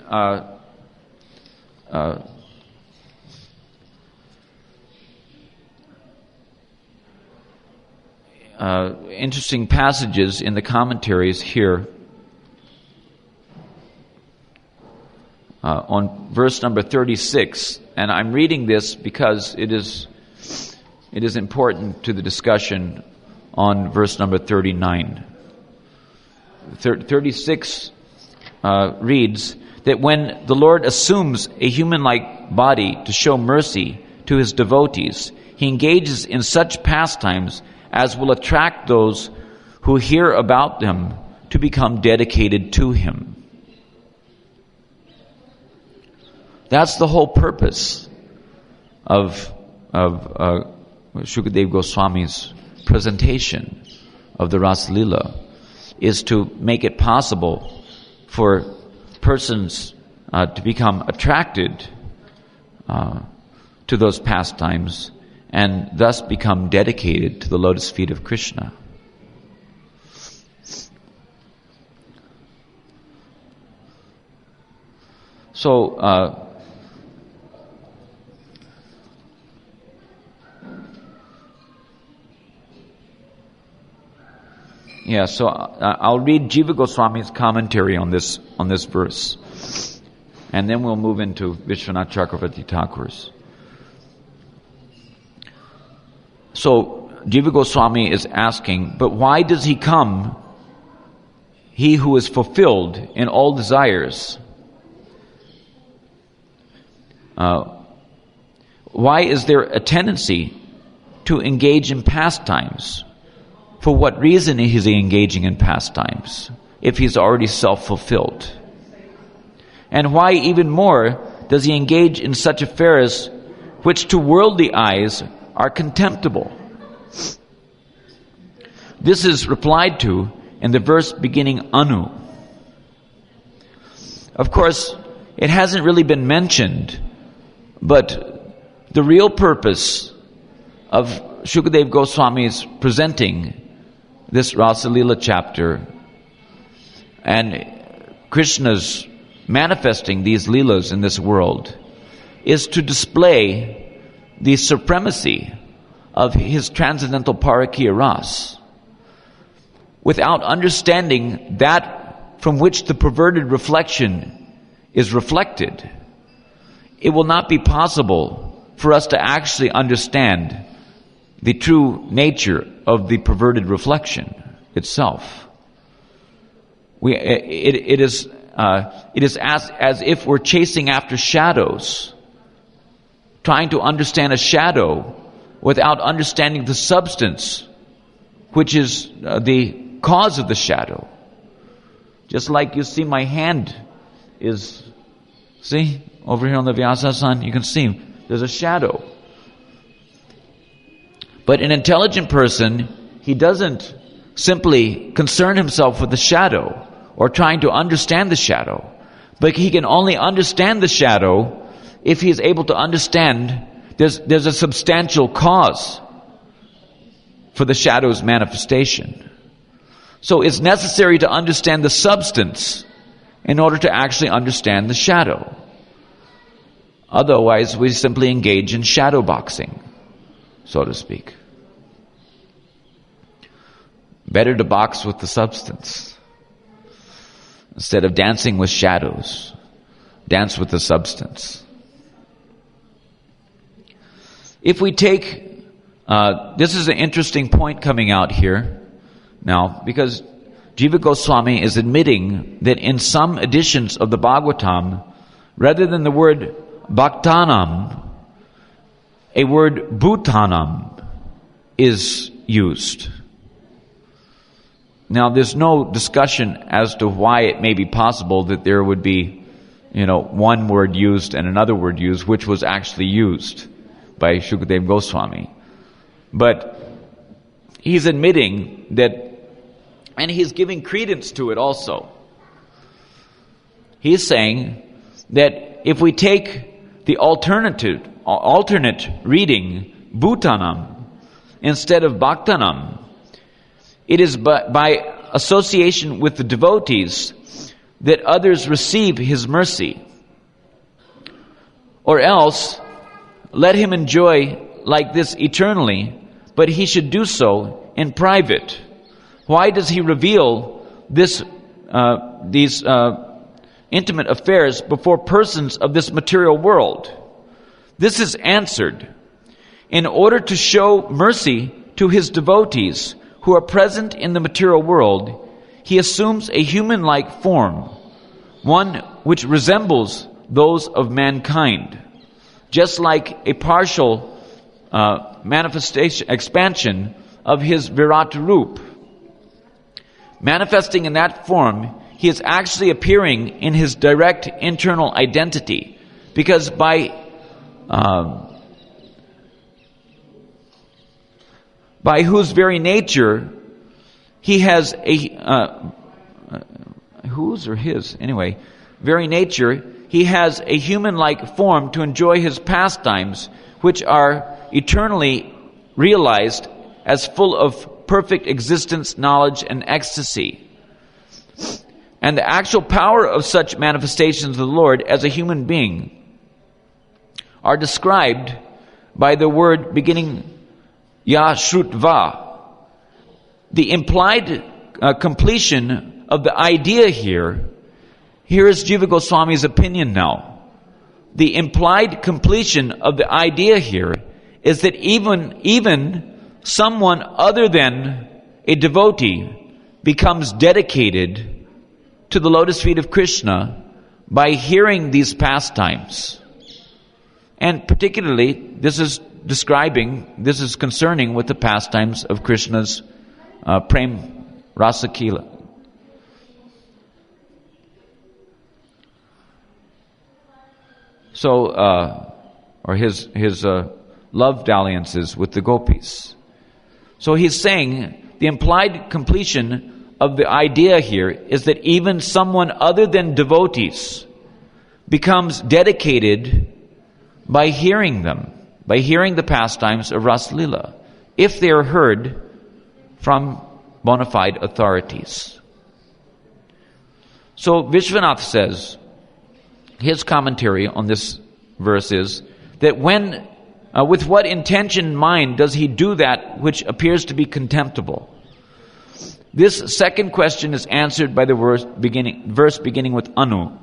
interesting passages in the commentaries here on verse number 36, and I'm reading this because it is important to the discussion on verse number 39. 36 reads that when the Lord assumes a human-like body to show mercy to his devotees, he engages in such pastimes as will attract those who hear about them to become dedicated to him. That's the whole purpose of Shukadeva Goswami's presentation of the Rasa Leela, is to make it possible for persons to become attracted to those pastimes and thus become dedicated to the lotus feet of Krishna. So, so I'll read Jiva Goswami's commentary on this verse, and then we'll move into Vishwanath Chakravarti Thakur's. So Jiva Goswami is asking, but why does he come, he who is fulfilled in all desires? Why is there a tendency to engage in pastimes? For what reason is he engaging in pastimes if he's already self-fulfilled? And why even more does he engage in such affairs which to worldly eyes are contemptible? This is replied to in the verse beginning Anu. Of course, it hasn't really been mentioned, but the real purpose of Shukadeva Goswami's presenting this Rasa Leela chapter and Krishna's manifesting these Leelas in this world is to display the supremacy of his transcendental Parakya Ras. Without understanding that from which the perverted reflection is reflected, it will not be possible for us to actually understand the true nature of the perverted reflection itself. It is as if we're chasing after shadows, trying to understand a shadow without understanding the substance, which is the cause of the shadow. Just like you see my hand is, see, over here on the Vyasa-san, you can see there's a shadow. But an intelligent person, he doesn't simply concern himself with the shadow or trying to understand the shadow, but he can only understand the shadow if he is able to understand there's a substantial cause for the shadow's manifestation. So it's necessary to understand the substance in order to actually understand the shadow. Otherwise, we simply engage in shadow boxing, so to speak. Better to box with the substance. Instead of dancing with shadows, dance with the substance. If we take, this is an interesting point coming out here now, because Jiva Goswami is admitting that in some editions of the Bhagavatam, rather than the word bhaktanam, a word bhutanam is used. Now, there's no discussion as to why it may be possible that there would be, one word used and another word used, which was actually used by Shukadeva Goswami. But he's admitting that, and he's giving credence to it also. He's saying that if we take the alternate reading, bhutanam, instead of bhaktanam, it is by association with the devotees that others receive his mercy. Or else, let him enjoy like this eternally, but he should do so in private. Why does he reveal these intimate affairs before persons of this material world? This is answered in order to show mercy to his devotees who are present in the material world. He assumes a human-like form, one which resembles those of mankind, just like a partial expansion of his Virata Roop. Manifesting in that form, he is actually appearing in his direct internal identity, because by whose very nature he has very nature, he has a human-like form to enjoy his pastimes, which are eternally realized as full of perfect existence, knowledge, and ecstasy. And the actual power of such manifestations of the Lord as a human being are described by the word beginning Ya Shrutva. The implied completion of the idea here is Jiva Goswami's opinion now. The implied completion of the idea here is that even someone other than a devotee becomes dedicated to the lotus feet of Krishna by hearing these pastimes. And particularly, this is concerning with the pastimes of Krishna's Prem Rasa Leela. So, or his love dalliances with the gopis. So he's saying the implied completion of the idea here is that even someone other than devotees becomes dedicated by hearing them, by hearing the pastimes of Rasa Leela, if they are heard from bona fide authorities. So Vishwanath says, his commentary on this verse is that when, with what intention in mind does he do that which appears to be contemptible? This second question is answered by the verse beginning with Anu.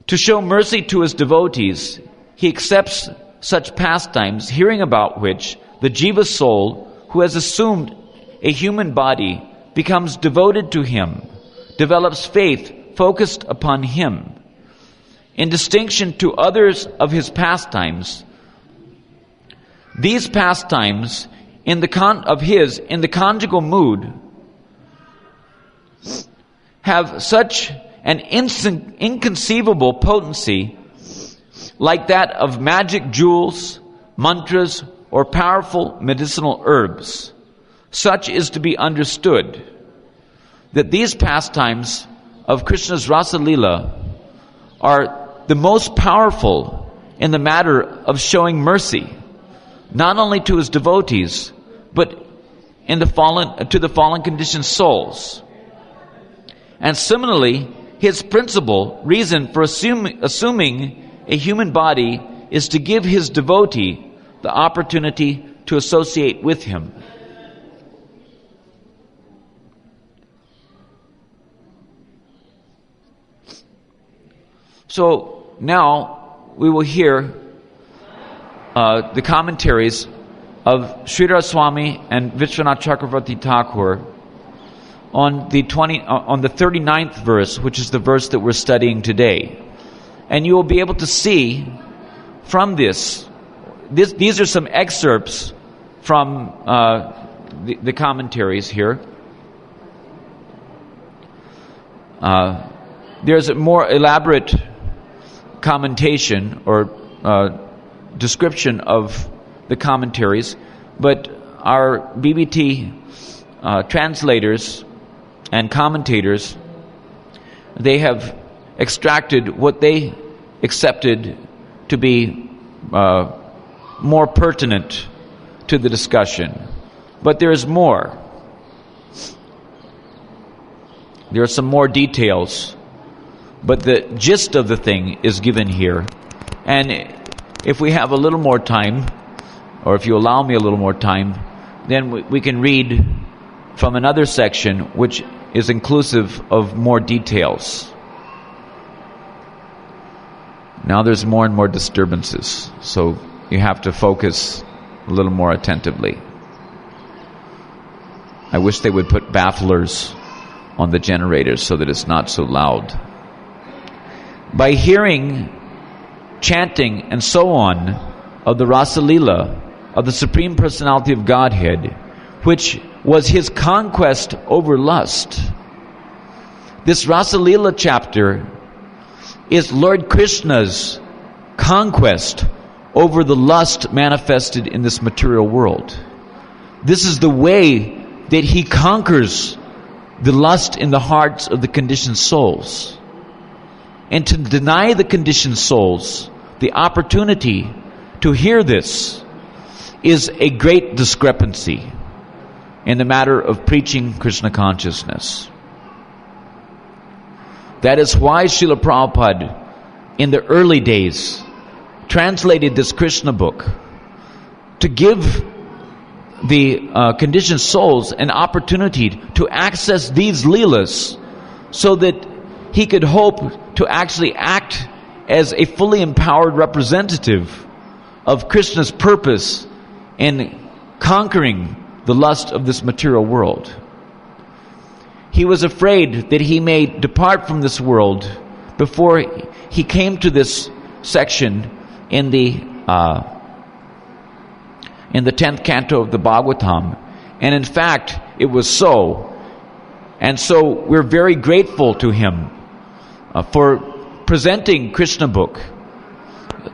To show mercy to his devotees, he accepts such pastimes, hearing about which the jiva soul, who has assumed a human body, becomes devoted to him, develops faith focused upon him. In distinction to others of his pastimes, these pastimes in the conjugal mood have such an inconceivable potency, like that of magic jewels, mantras, or powerful medicinal herbs. Such is to be understood that these pastimes of Krishna's Rasa Leela are the most powerful in the matter of showing mercy, not only to his devotees, but to the fallen conditioned souls. And similarly, his principal reason for assuming a human body is to give his devotee the opportunity to associate with him. So now we will hear the commentaries of Sridhar Swami and Vishwanath Chakravarti Thakur on the 39th verse, which is the verse that we're studying today. And you will be able to see from these are some excerpts from the commentaries here. There's a more elaborate commentation or description of the commentaries, but our BBT translators and commentators, they have extracted what they accepted to be more pertinent to the discussion. But there is more. There are some more details, but the gist of the thing is given here. And if we have a little more time, or if you allow me a little more time, then we can read from another section which is inclusive of more details. Now there's more and more disturbances, so you have to focus a little more attentively. I wish they would put bafflers on the generators so that it's not so loud. By hearing, chanting, and so on of the Rasa Leela of the Supreme Personality of Godhead, which was his conquest over lust. This Rasa Leela chapter is Lord Krishna's conquest over the lust manifested in this material world. This is the way that he conquers the lust in the hearts of the conditioned souls. And to deny the conditioned souls the opportunity to hear this is a great discrepancy in the matter of preaching Krishna consciousness. That is why Srila Prabhupada, in the early days, translated this Krishna book to give the conditioned souls an opportunity to access these leelas so that he could hope to actually act as a fully empowered representative of Krishna's purpose in conquering the lust of this material world. He was afraid that he may depart from this world before he came to this section in the 10th canto of the Bhagavatam. And in fact, it was so. And so we're very grateful to him for presenting Krishna book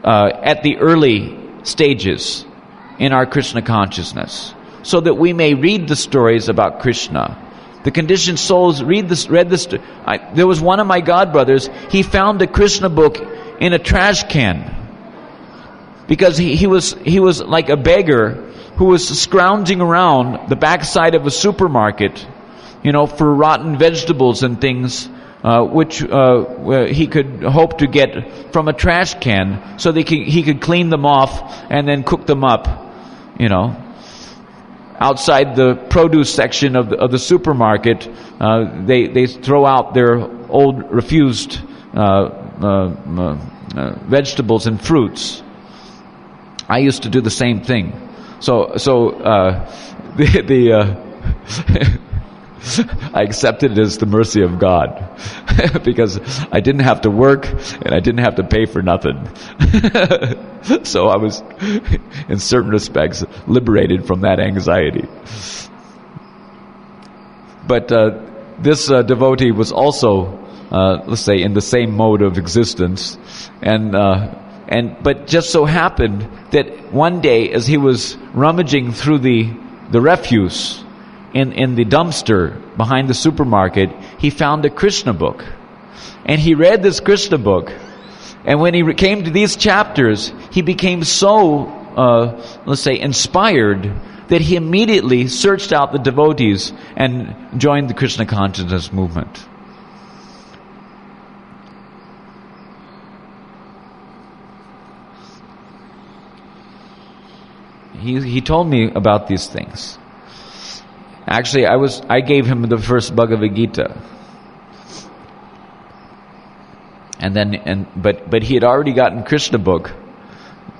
at the early stages in our Krishna consciousness, so that we may read the stories about Krishna, The conditioned souls read this. There was one of my godbrothers. He found the Krishna book in a trash can because he was like a beggar who was scrounging around the backside of a supermarket, for rotten vegetables and things, which he could hope to get from a trash can, so that he could clean them off and then cook them up, Outside the produce section of the supermarket, they throw out their old refused vegetables and fruits. I used to do the same thing. I accepted it as the mercy of God because I didn't have to work and I didn't have to pay for nothing. So I was, in certain respects, liberated from that anxiety. But this devotee was also, let's say, in the same mode of existence, but just so happened that one day, as he was rummaging through the refuse in the dumpster behind the supermarket, he found a Krishna book. And he read this Krishna book. And when he came to these chapters, he became so, let's say, inspired that he immediately searched out the devotees and joined the Krishna consciousness movement. He told me about these things. Actually, I gave him the first Bhagavad Gita, but he had already gotten Krishna book,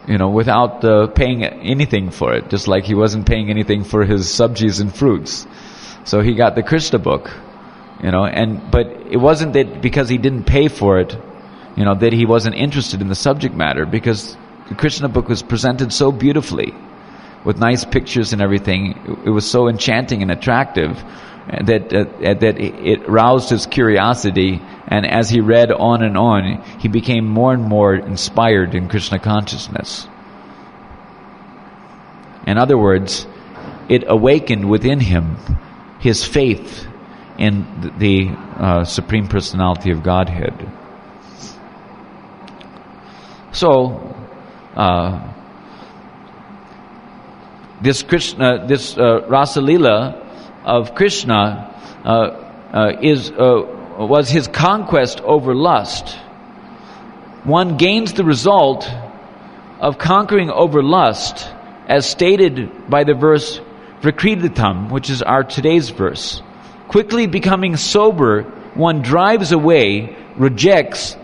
without paying anything for it. Just like he wasn't paying anything for his sabjis and fruits, so he got the Krishna book, but it wasn't that because he didn't pay for it, that he wasn't interested in the subject matter, because the Krishna book was presented so beautifully, with nice pictures and everything. It was so enchanting and attractive that it roused his curiosity, and as he read on and on, he became more and more inspired in Krishna consciousness. In other words, it awakened within him his faith in the Supreme Personality of Godhead. So, this Rasa Leela of Krishna was his conquest over lust. One gains the result of conquering over lust, as stated by the verse Vikriditam, which is our today's verse. Quickly becoming sober, one drives away, rejects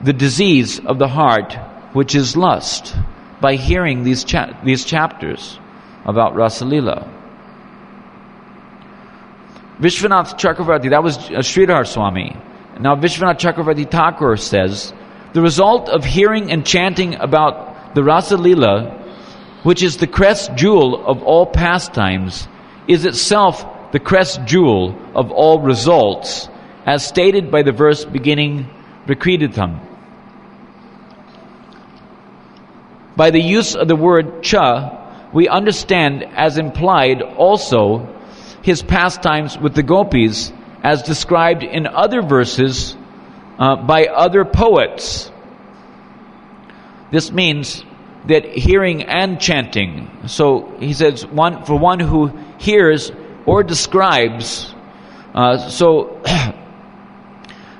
the disease of the heart, which is lust, by hearing these chapters about Rasa Leela. Vishwanath Chakravarti, that was Sridhar Swami. Now Vishwanath Chakravarti Thakur says, the result of hearing and chanting about the Rasa Leela, which is the crest jewel of all pastimes, is itself the crest jewel of all results, as stated by the verse beginning Vikriditam. By the use of the word cha, we understand as implied also his pastimes with the gopis, as described in other verses by other poets. This means that hearing and chanting. So he says, for one who hears or describes.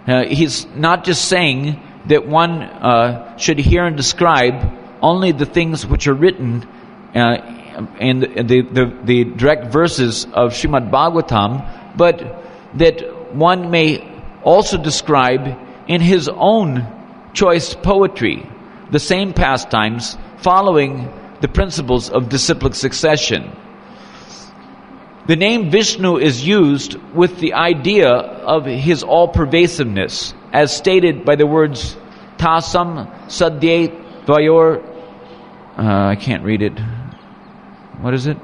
He's not just saying that one should hear and describe only the things which are written in the direct verses of Srimad Bhagavatam, but that one may also describe in his own choice poetry the same pastimes, following the principles of disciplic succession. The name Vishnu is used with the idea of his all-pervasiveness, as stated by the words Tasam Sadye Dvayor. I can't read it. What is it?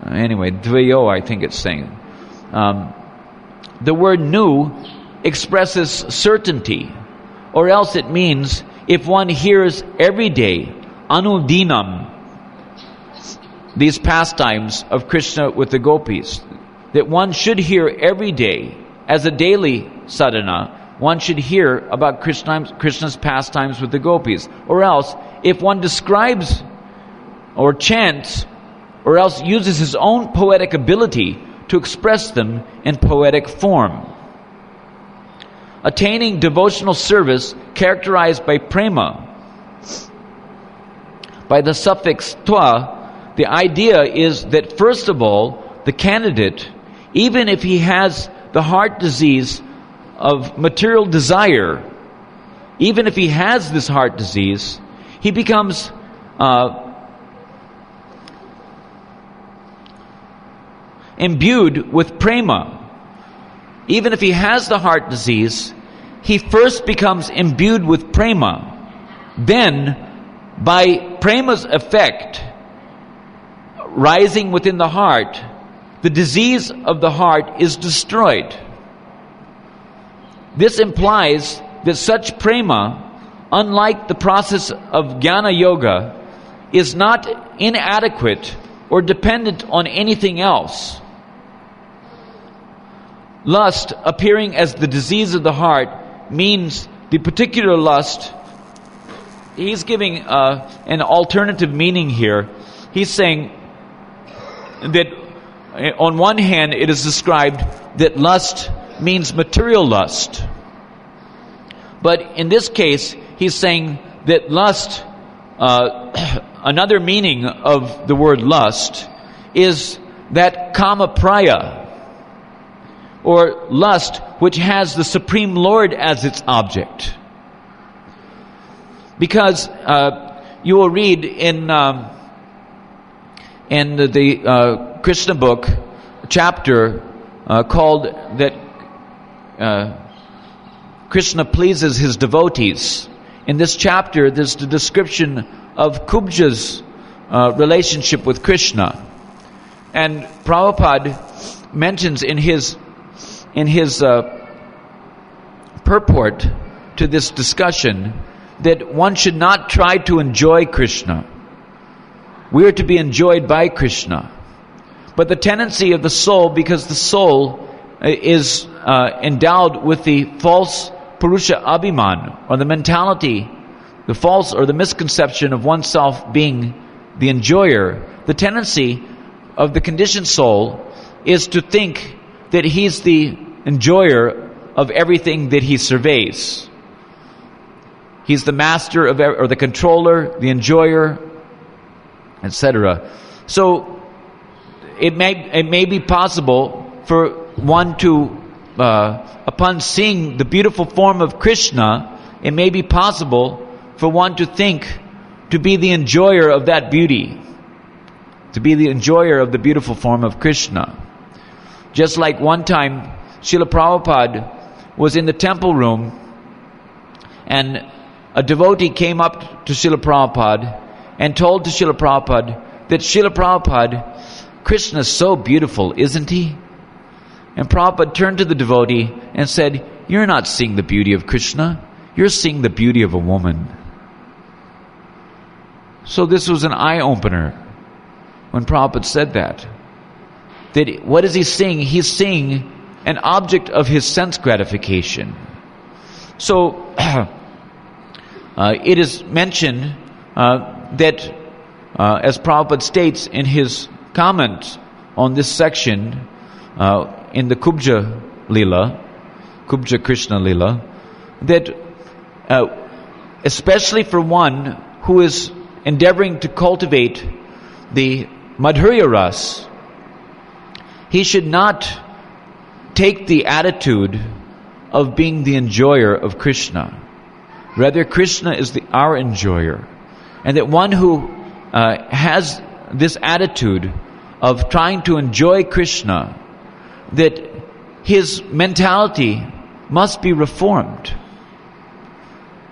Anyway, Dvayo, I think it's saying. The word nu expresses certainty, or else it means if one hears every day, anudinam, these pastimes of Krishna with the gopis, that one should hear every day, as a daily sadhana, one should hear about Krishna's pastimes with the gopis. Or else, if one describes or chants, or else uses his own poetic ability to express them in poetic form. Attaining devotional service characterized by prema, by the suffix tva, the idea is that first of all, the candidate, even if he has the heart disease of material desire, even if he has this heart disease, he becomes imbued with prema. Even if he has the heart disease, he first becomes imbued with prema. Then, by prema's effect rising within the heart, the disease of the heart is destroyed. This implies that such prema, unlike the process of jnana yoga, is not inadequate or dependent on anything else. Lust appearing as the disease of the heart means the particular lust. He's giving an alternative meaning here. He's saying that on one hand it is described that lust means material lust. But in this case, he's saying that lust, another meaning of the word lust, is that kama praya, or lust which has the Supreme Lord as its object. Because you will read in the Krishna book, chapter called that Krishna pleases his devotees. In this chapter, there's the description of Kubja's relationship with Krishna. And Prabhupada mentions in his purport to this discussion that one should not try to enjoy Krishna. We are to be enjoyed by Krishna. But the tendency of the soul, because the soul is endowed with the false Purusha Abhiman, or the mentality, the false or the misconception of oneself being the enjoyer, the tendency of the conditioned soul is to think that he's the enjoyer of everything that he surveys. He's the master of, or the controller, the enjoyer, etc. So it may be possible for one to, upon seeing the beautiful form of Krishna, it may be possible for one to think to be the enjoyer of that beauty, to be the enjoyer of the beautiful form of Krishna. Just like one time, Srila Prabhupada was in the temple room, and a devotee came up to Srila Prabhupada and told to Srila Prabhupada that Srila Prabhupada, Krishna is so beautiful, isn't he? And Prabhupada turned to the devotee and said, "You're not seeing the beauty of Krishna, you're seeing the beauty of a woman." So this was an eye-opener when Prabhupada said that. That what is he seeing? He's seeing an object of his sense gratification. So it is mentioned that as Prabhupada states in his comment on this section in the Kubja Lila, Kubja Krishna Lila, that especially for one who is endeavoring to cultivate the Madhurya Ras, he should not take the attitude of being the enjoyer of Krishna. Rather, Krishna is our enjoyer. And that one who has this attitude of trying to enjoy Krishna, that his mentality must be reformed.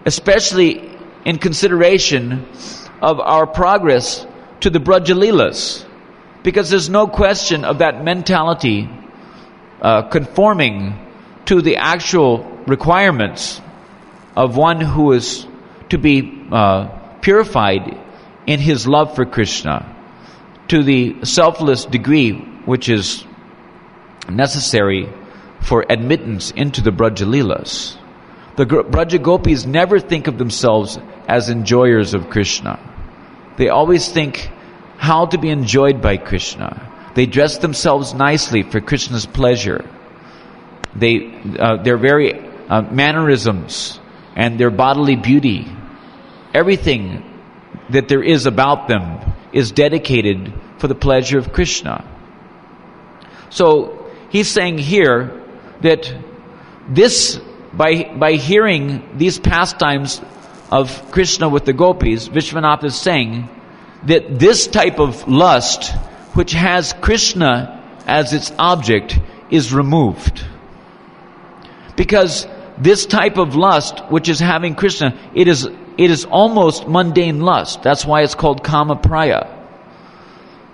Especially in consideration of our progress to the Brajalilas. Because there's no question of that mentality conforming to the actual requirements of one who is to be purified in his love for Krishna, to the selfless degree which is necessary for admittance into the Braja Leelas. The Braja Gopis never think of themselves as enjoyers of Krishna. They always think how to be enjoyed by Krishna. They dress themselves nicely for Krishna's pleasure. Their very mannerisms and their bodily beauty, everything that there is about them is dedicated for the pleasure of Krishna. So he's saying here that this, by hearing these pastimes of Krishna with the gopis, Vishwanath is saying that this type of lust, which has Krishna as its object, is removed. Because this type of lust, which is having Krishna, it is almost mundane lust. That's why it's called kama praya.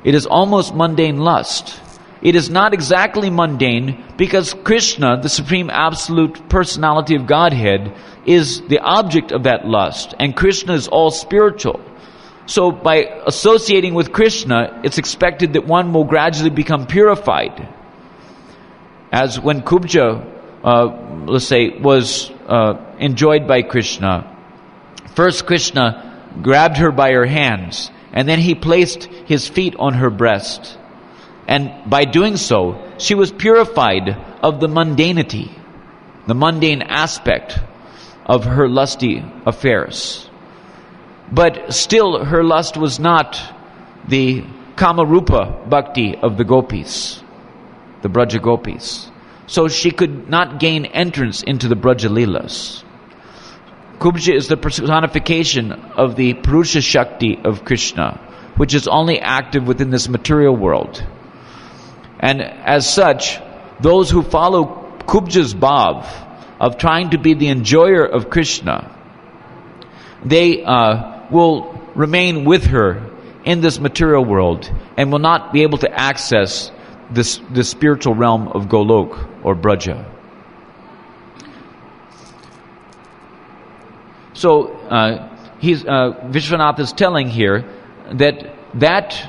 It is almost mundane lust. It is not exactly mundane because Krishna, the Supreme Absolute Personality of Godhead, is the object of that lust, and Krishna is all spiritual. So by associating with Krishna, it's expected that one will gradually become purified. As when Kubja, let's say, was enjoyed by Krishna, first Krishna grabbed her by her hands, and then he placed his feet on her breast. And by doing so, she was purified of the mundanity, the mundane aspect of her lusty affairs. But still, her lust was not the Kamarupa bhakti of the gopis, the Braja Gopis. So she could not gain entrance into the Braja Leelas. Kubja is the personification of the Purusha Shakti of Krishna, which is only active within this material world. And as such, those who follow Kubja's bhav of trying to be the enjoyer of Krishna, they will remain with her in this material world and will not be able to access this spiritual realm of Golok or Braja. So Vishwanath is telling here that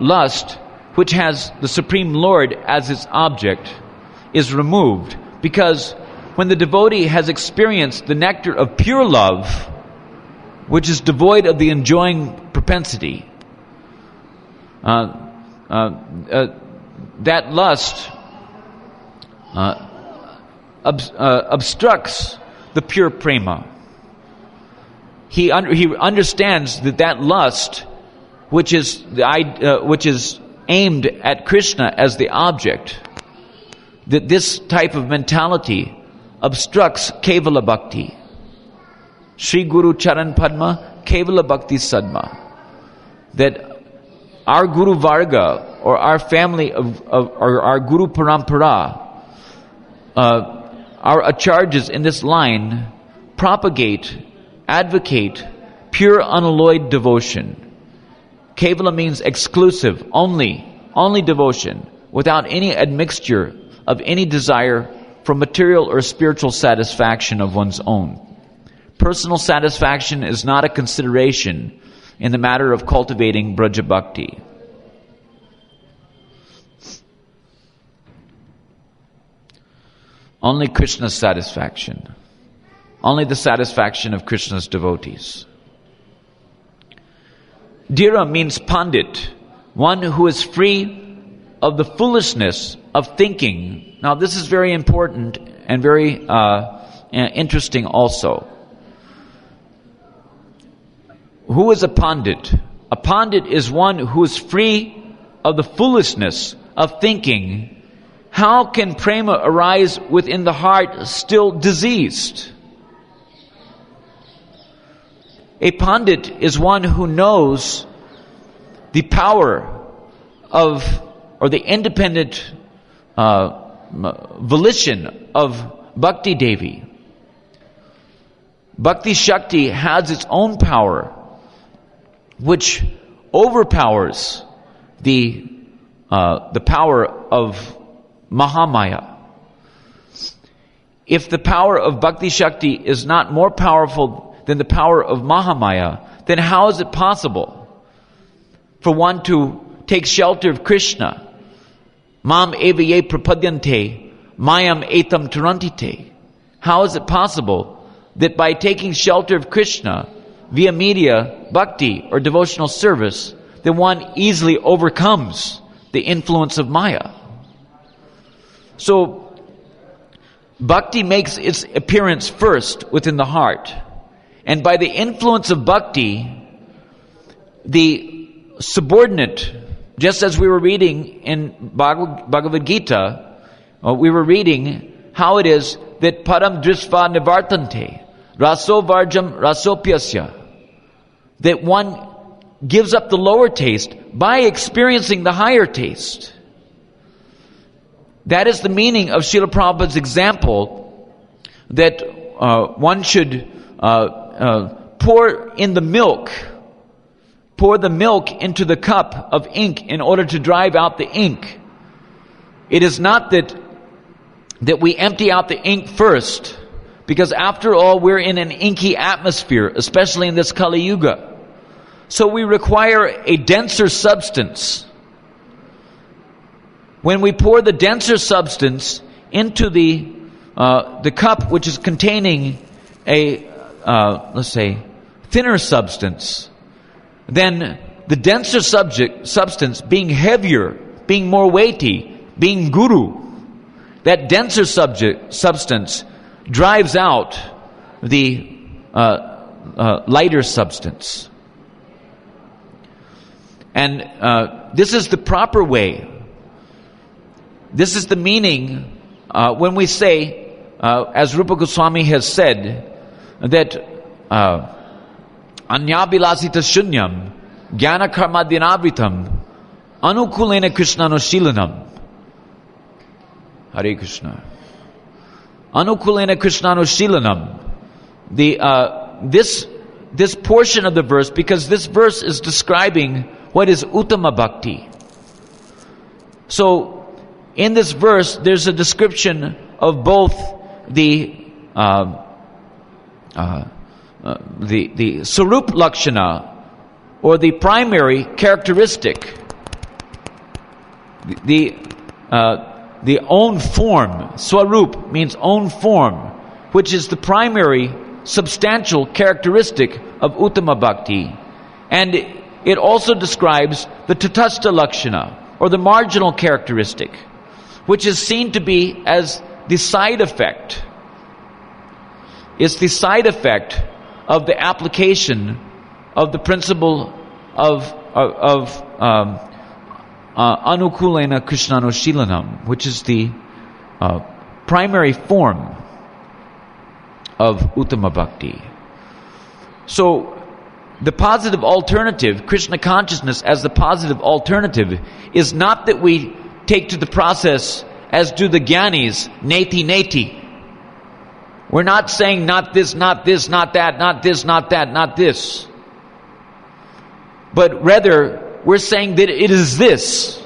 lust, which has the Supreme Lord as its object, is removed because when the devotee has experienced the nectar of pure love, which is devoid of the enjoying propensity, that lust obstructs the pure prema. He understands that lust, which is aimed at Krishna as the object, that this type of mentality obstructs Kevala Bhakti. Shri Guru Charan Padma, Kevala Bhakti Sadma. That our Guru Varga, or our family or our Guru Parampara, our acharjas in this line propagate, advocate pure unalloyed devotion. Kevala means exclusive, only devotion, without any admixture of any desire for material or spiritual satisfaction of one's own. Personal satisfaction is not a consideration in the matter of cultivating Braja Bhakti. Only Krishna's satisfaction. Only the satisfaction of Krishna's devotees. Dhira means pandit, one who is free of the foolishness of thinking. Now this is very important and very interesting also. Who is a pandit? A pandit is one who is free of the foolishness of thinking, how can prema arise within the heart still diseased? A pandit is one who knows the power of, or the independent volition of Bhakti Devi. Bhakti Shakti has its own power, which overpowers the power of Mahamaya. If the power of Bhakti Shakti is not more powerful than the power of Mahamaya, then how is it possible for one to take shelter of Krishna. Mam evaye prapadyante, mayam etam tarantite. How is it possible that by taking shelter of Krishna via media, bhakti, or devotional service, that one easily overcomes the influence of Maya? So, bhakti makes its appearance first within the heart. And by the influence of bhakti, the subordinate, just as we were reading in Bhagavad Gita, we were reading how it is that param drisva nivartante, raso varjam rasopyasya, that one gives up the lower taste by experiencing the higher taste. That is the meaning of Śrīla Prabhupāda's example that one should pour the milk into the cup of ink in order to drive out the ink. It is not that we empty out the ink first, because after all we're in an inky atmosphere, especially in this Kali Yuga. So we require a denser substance. When we pour the denser substance into the cup, which is containing a let's say thinner substance, then the denser substance being heavier, being more weighty, being guru, that denser substance drives out the lighter substance. And this is the proper way. This is the meaning when we say, as Rupa Goswami has said, that Anyabilasita shunyam jnana karma dinavritam anukulena krishnanushilanam. Hare Krishna. Anukulena krishnanushilanam. This portion of the verse, because this verse is describing what is Uttama Bhakti. So, in this verse, there's a description of both the Sarup Lakshana, or the primary characteristic, the own form. Swarup means own form, which is the primary substantial characteristic of Uttama Bhakti. And it also describes the Tatastha Lakshana, or the marginal characteristic, which is seen to be as the side effect. It's the side effect of the application of the principle of anukulena krishnanushilanam, which is the primary form of Uttama Bhakti. So, the positive alternative, Krishna consciousness as the positive alternative, is not that we take to the process as do the Gyanis, neti neti. We're not saying not this, not this, not that, not this, not that, not this. But rather, we're saying that it is this.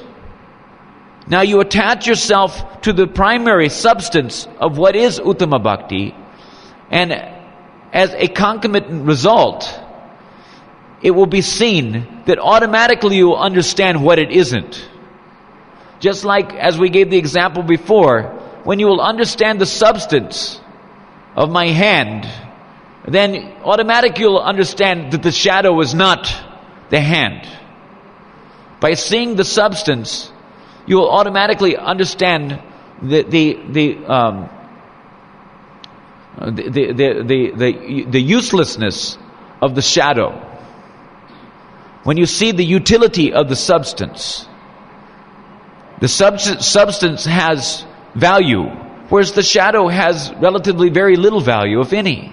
Now you attach yourself to the primary substance of what is Uttama Bhakti, and as a concomitant result, it will be seen that automatically you will understand what it isn't. Just like as we gave the example before, when you will understand the substance of my hand, then automatically you'll understand that the shadow is not the hand. By seeing the substance, you will automatically understand the uselessness of the shadow. When you see the utility of the substance, the substance has value, whereas the shadow has relatively very little value, if any.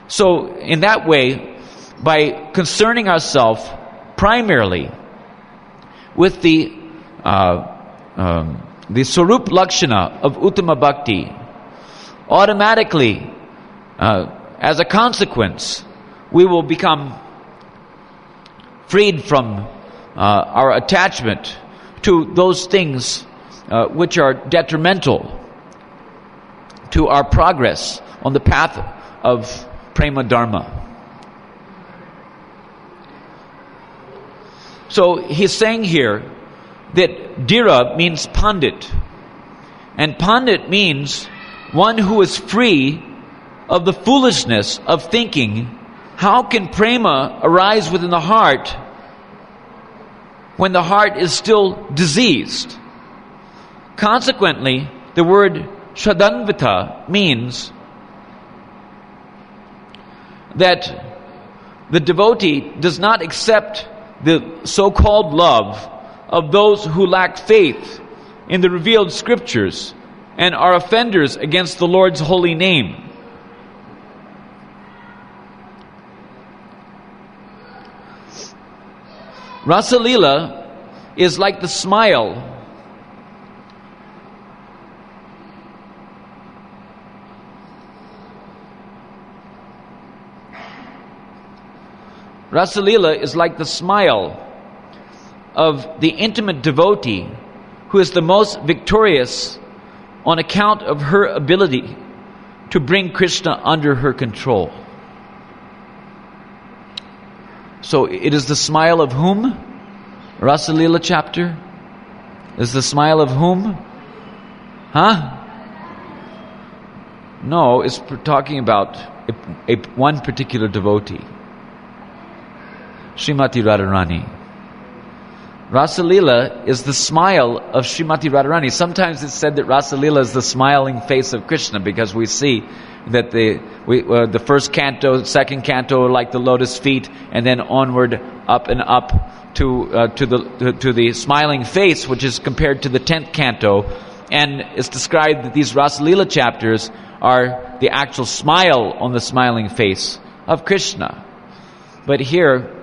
So, in that way, by concerning ourselves primarily with the Sarup Lakshana of Uttama Bhakti, automatically, as a consequence, we will become freed from our attachment to those things which are detrimental to our progress on the path of Prema Dharma. So he's saying here that Dhira means Pandit. And Pandit means one who is free of the foolishness of thinking, how can prema arise within the heart when the heart is still diseased? Consequently, the word Shraddhanvita means that the devotee does not accept the so-called love of those who lack faith in the revealed scriptures and are offenders against the Lord's holy name. Rasa-lila is like the smile Rasa-lila is like the smile of the intimate devotee who is the most victorious on account of her ability to bring Krishna under her control. So it is the smile of whom? Rasa-lila chapter? Is the smile of whom? Huh? No, it's talking about one particular devotee. Srimati Radharani. Rasa-lila is the smile of Srimati Radharani. Sometimes it's said that Rasa-lila is the smiling face of Krishna, because we see that the first canto, second canto are like the lotus feet, and then onward, up and up to the smiling face, which is compared to the 10th canto, and it's described that these Rasa-lila chapters are the actual smile on the smiling face of Krishna. But here,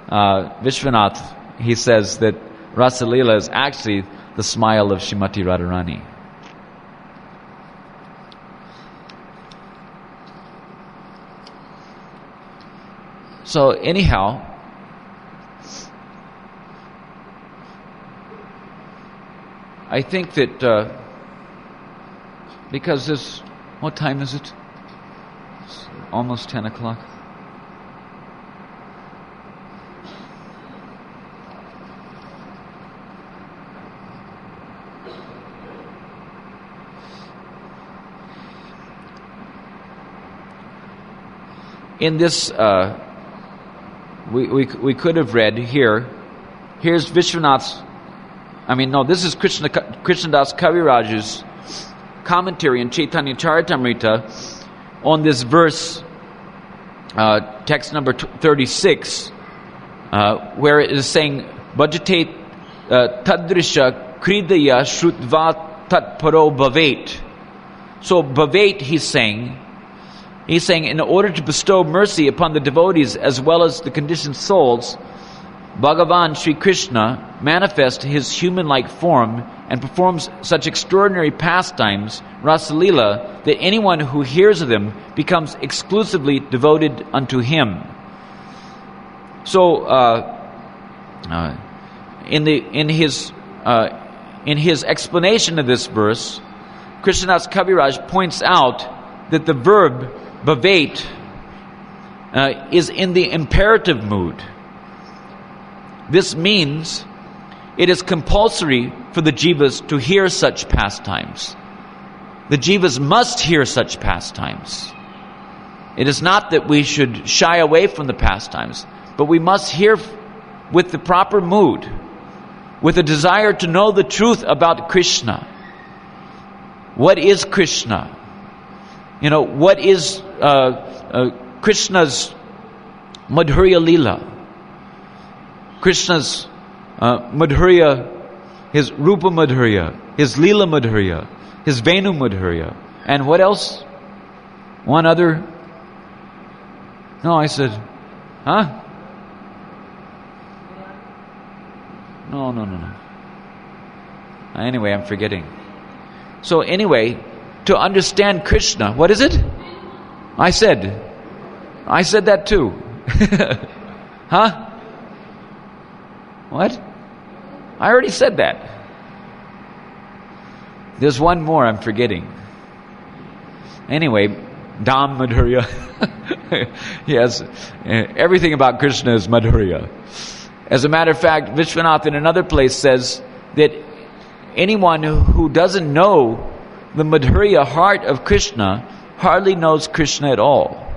Vishwanath, he says that Rasa-lila is actually the smile of Srimati Radharani. So anyhow, I think that because this, what time is it? It's almost 10 o'clock. In this, we could have read here. Here's Vishwanath's. This is Krishnadas Kaviraj's commentary in Chaitanya Charitamrita on this verse, text number 36, where it is saying, "Bhajate tadrisha kridaya shrutva tatparo bhavet." So bhavet, he's saying, in order to bestow mercy upon the devotees as well as the conditioned souls, Bhagavan Sri Krishna manifests his human-like form and performs such extraordinary pastimes, Rasa-lila, that anyone who hears of them becomes exclusively devoted unto him. So, in his explanation of this verse, Krishnadas Kaviraj points out that the verb bhavet is in the imperative mood. This means it is compulsory for the jivas to hear such pastimes. The jivas must hear such pastimes. It is not that we should shy away from the pastimes, but we must hear with the proper mood, with a desire to know the truth about Krishna. What is Krishna? What is Krishna's Madhurya Leela? Krishna's Madhurya, his Rupa Madhurya, his Leela Madhurya, his Venu Madhurya. And what else? One other? No, I said, huh? No. Anyway, I'm forgetting. So anyway, to understand Krishna, what is it? I said that too. Huh? What? I already said that. There's one more I'm forgetting. Anyway, Dham Madhurya. Yes, everything about Krishna is Madhurya. As a matter of fact, Vishwanath in another place says that anyone who doesn't know the Madhurya heart of Krishna hardly knows Krishna at all.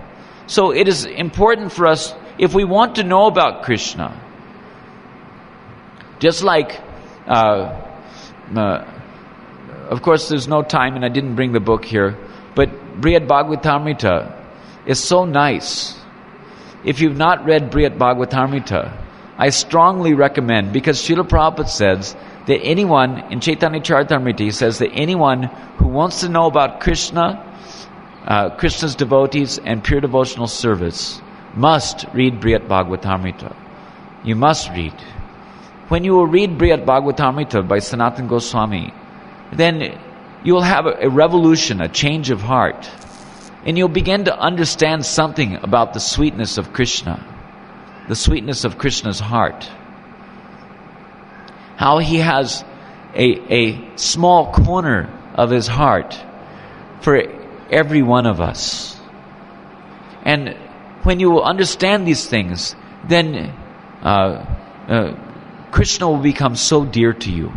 So it is important for us, if we want to know about Krishna, just like, of course there's no time and I didn't bring the book here, but Brihad Bhagavatamrita is so nice. If you've not read Brihad Bhagavatamrita, I strongly recommend, because Śrīla Prabhupāda says that anyone, in Chaitanya Charitamrita, he says that anyone who wants to know about Krishna, Krishna's devotees and pure devotional service must read Brihad Bhagavatamrita. You must read. When you will read Brihad Bhagavatamrita by Sanatana Goswami, then you will have a revolution, a change of heart. And you'll begin to understand something about the sweetness of Krishna, the sweetness of Krishna's heart. How he has a small corner of his heart for every one of us. And when you will understand these things, then Krishna will become so dear to you.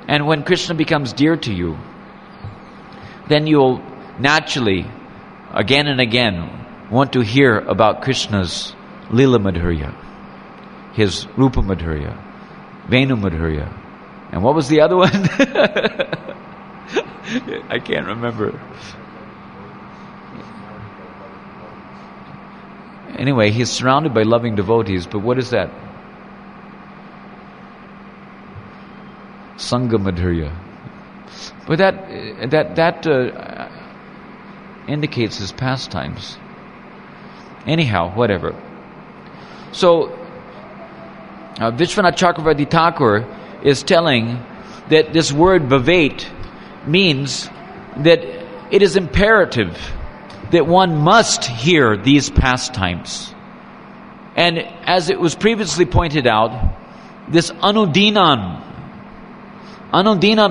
And when Krishna becomes dear to you, then you'll naturally, again and again, want to hear about Krishna's Lila Madhurya, his Rupa Madhurya, Venu Madhurya. And what was the other one? I can't remember. Anyway, he's surrounded by loving devotees, but what is that? Sangha Madhurya. But that indicates his pastimes. Anyhow, whatever. So, Vishwanath Chakravarti Thakur is telling that this word bhavet means that it is imperative that one must hear these pastimes. And as it was previously pointed out, this anudinam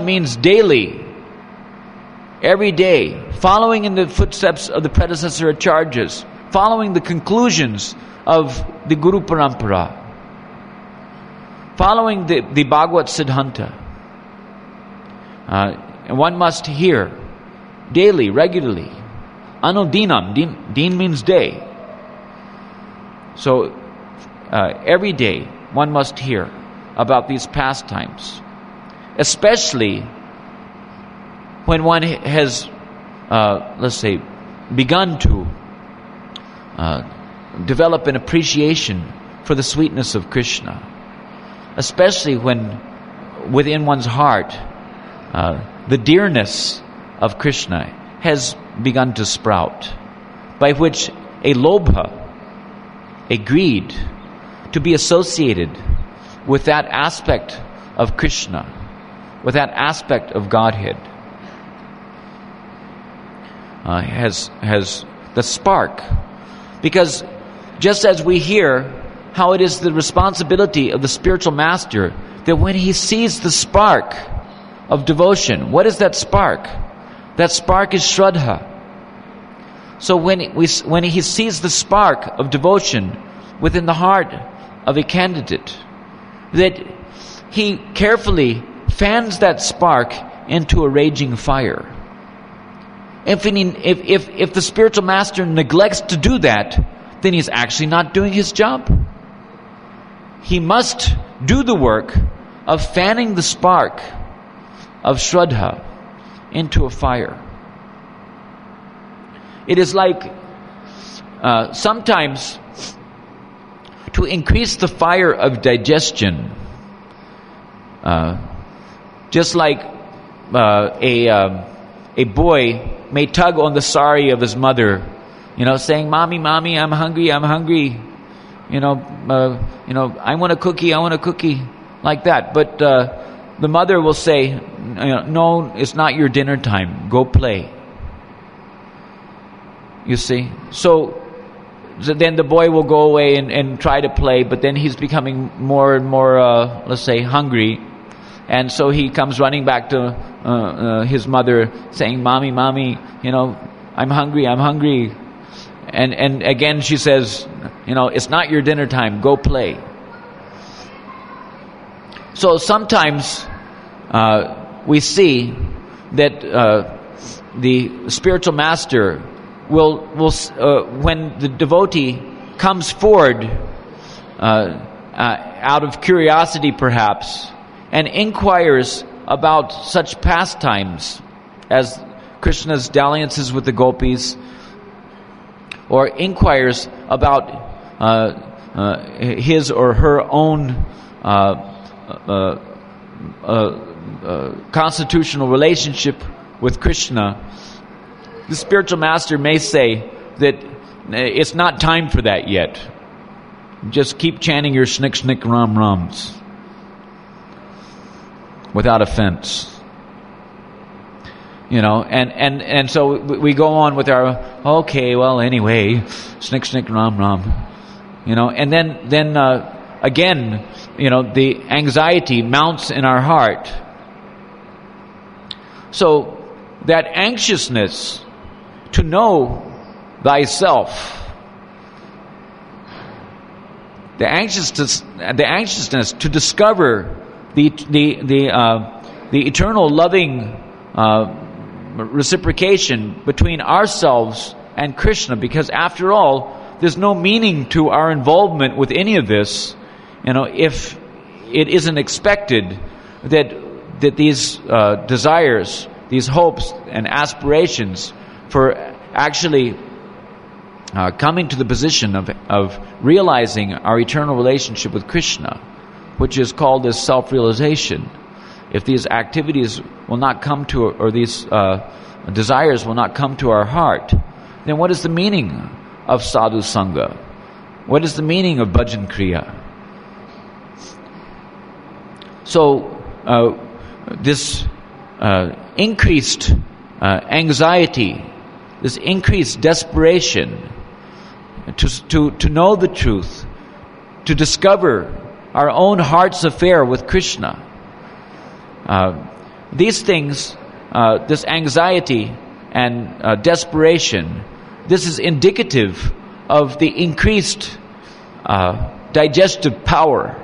means daily, every day, following in the footsteps of the predecessor acharyas, following the conclusions of the Guru Parampara, following the Bhagavad Siddhanta. And one must hear daily, regularly. Anudinam, din means day. So every day one must hear about these pastimes, especially when one has, let's say, begun to develop an appreciation for the sweetness of Krishna, especially when within one's heart the dearness of Krishna has begun to sprout, by which a lobha, a greed, to be associated with that aspect of Krishna, with that aspect of Godhead, has the spark. Because just as we hear how it is the responsibility of the spiritual master that when he sees the spark of devotion, what is that spark? That spark is Shraddha. So when he sees the spark of devotion within the heart of a candidate, that he carefully fans that spark into a raging fire. If the spiritual master neglects to do that, then he's actually not doing his job. He must do the work of fanning the spark of Shraddha into a fire. It is like sometimes to increase the fire of digestion, just like a boy may tug on the sari of his mother, saying, "Mommy, mommy, I'm hungry, I'm hungry." I want a cookie, I want a cookie, like that. But the mother will say, "No, it's not your dinner time. Go play." You see? So then the boy will go away and try to play, but then he's becoming more and more, let's say, hungry. And so he comes running back to his mother saying, "Mommy, mommy, I'm hungry, I'm hungry." And again she says, "It's not your dinner time, go play." So sometimes we see that the spiritual master will when the devotee comes forward out of curiosity perhaps, and inquires about such pastimes as Krishna's dalliances with the gopis, or inquires about his or her own constitutional relationship with Krishna, the spiritual master may say that it's not time for that yet. Just keep chanting your snick snick ram rams without offense. And so we go on with our, okay, well, anyway, snick snick ram ram, and then again, the anxiety mounts in our heart. So that anxiousness to know thyself, the anxiousness to discover the eternal loving reciprocation between ourselves and Krishna, because after all, there's no meaning to our involvement with any of this, if it isn't expected that these desires, these hopes and aspirations for actually coming to the position of realizing our eternal relationship with Krishna, which is called as self-realization, if these activities will not come to, or these desires will not come to our heart, then what is the meaning of sadhu sangha? What is the meaning of bhajan kriya? So this increased anxiety, this increased desperation to know the truth, to discover our own heart's affair with Krishna, these things, this anxiety and desperation, this is indicative of the increased digestive power.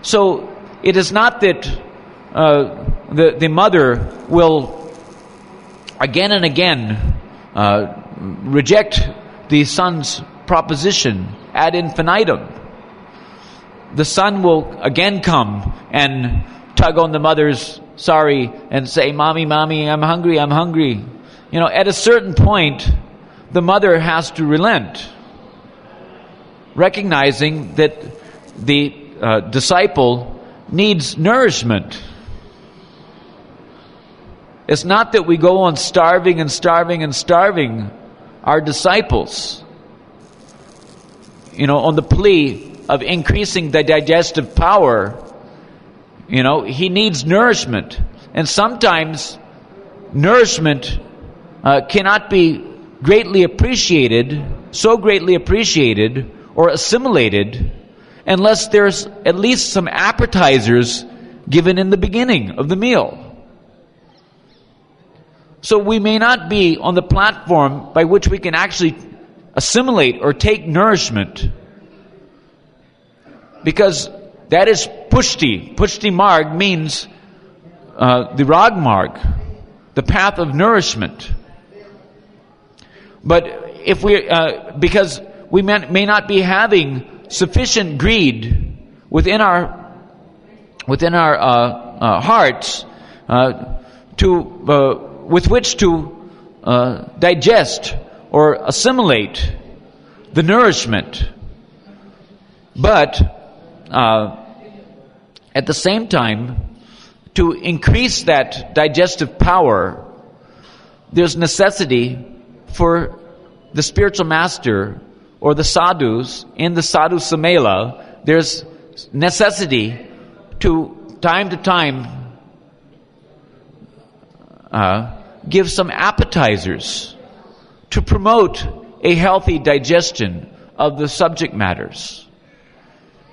So it is not that the mother will again and again reject the son's proposition ad infinitum. The son will again come and tug on the mother's sari and say, "Mommy, mommy, I'm hungry, I'm hungry." At a certain point, the mother has to relent, recognizing that the disciple needs nourishment. It's not that we go on starving and starving and starving our disciples, on the plea of increasing the digestive power. He needs nourishment. And sometimes nourishment cannot be so greatly appreciated or assimilated, unless there's at least some appetizers given in the beginning of the meal. So we may not be on the platform by which we can actually assimilate or take nourishment, because that is pushti. Pushti marg means the rag marg, the path of nourishment. But if because we may not be having sufficient greed within our hearts with which to digest or assimilate the nourishment, but at the same time, to increase that digestive power, there's necessity for the spiritual master or the sadhus in the sadhu samela. There's necessity to time give some appetizers to promote a healthy digestion of the subject matters.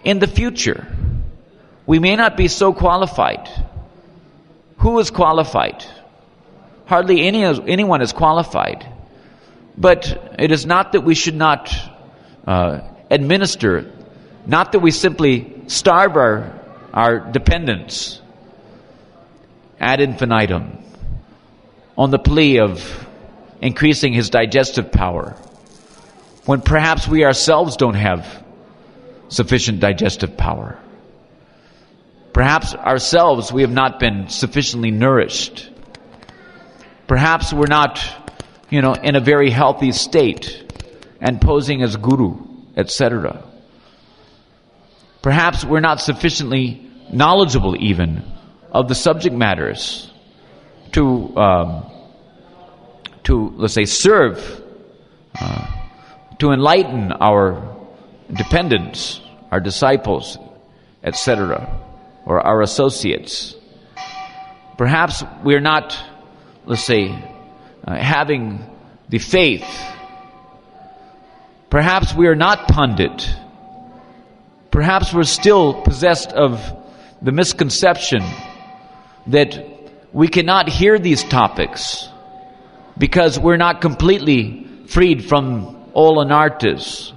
In the future, we may not be so qualified. Who is qualified? Hardly anyone is qualified. But it is not that we should not administer, not that we simply starve our dependence ad infinitum on the plea of increasing his digestive power, when perhaps we ourselves don't have sufficient digestive power. Perhaps ourselves we have not been sufficiently nourished. Perhaps we're not, in a very healthy state and posing as guru, etc. Perhaps we're not sufficiently knowledgeable even of the subject matters to let's say, serve, to enlighten our dependents, our disciples, etc., or our associates. Perhaps we're not, let's say, having the faith. Perhaps we are not pundit. Perhaps we're still possessed of the misconception that we cannot hear these topics because we're not completely freed from all anartas.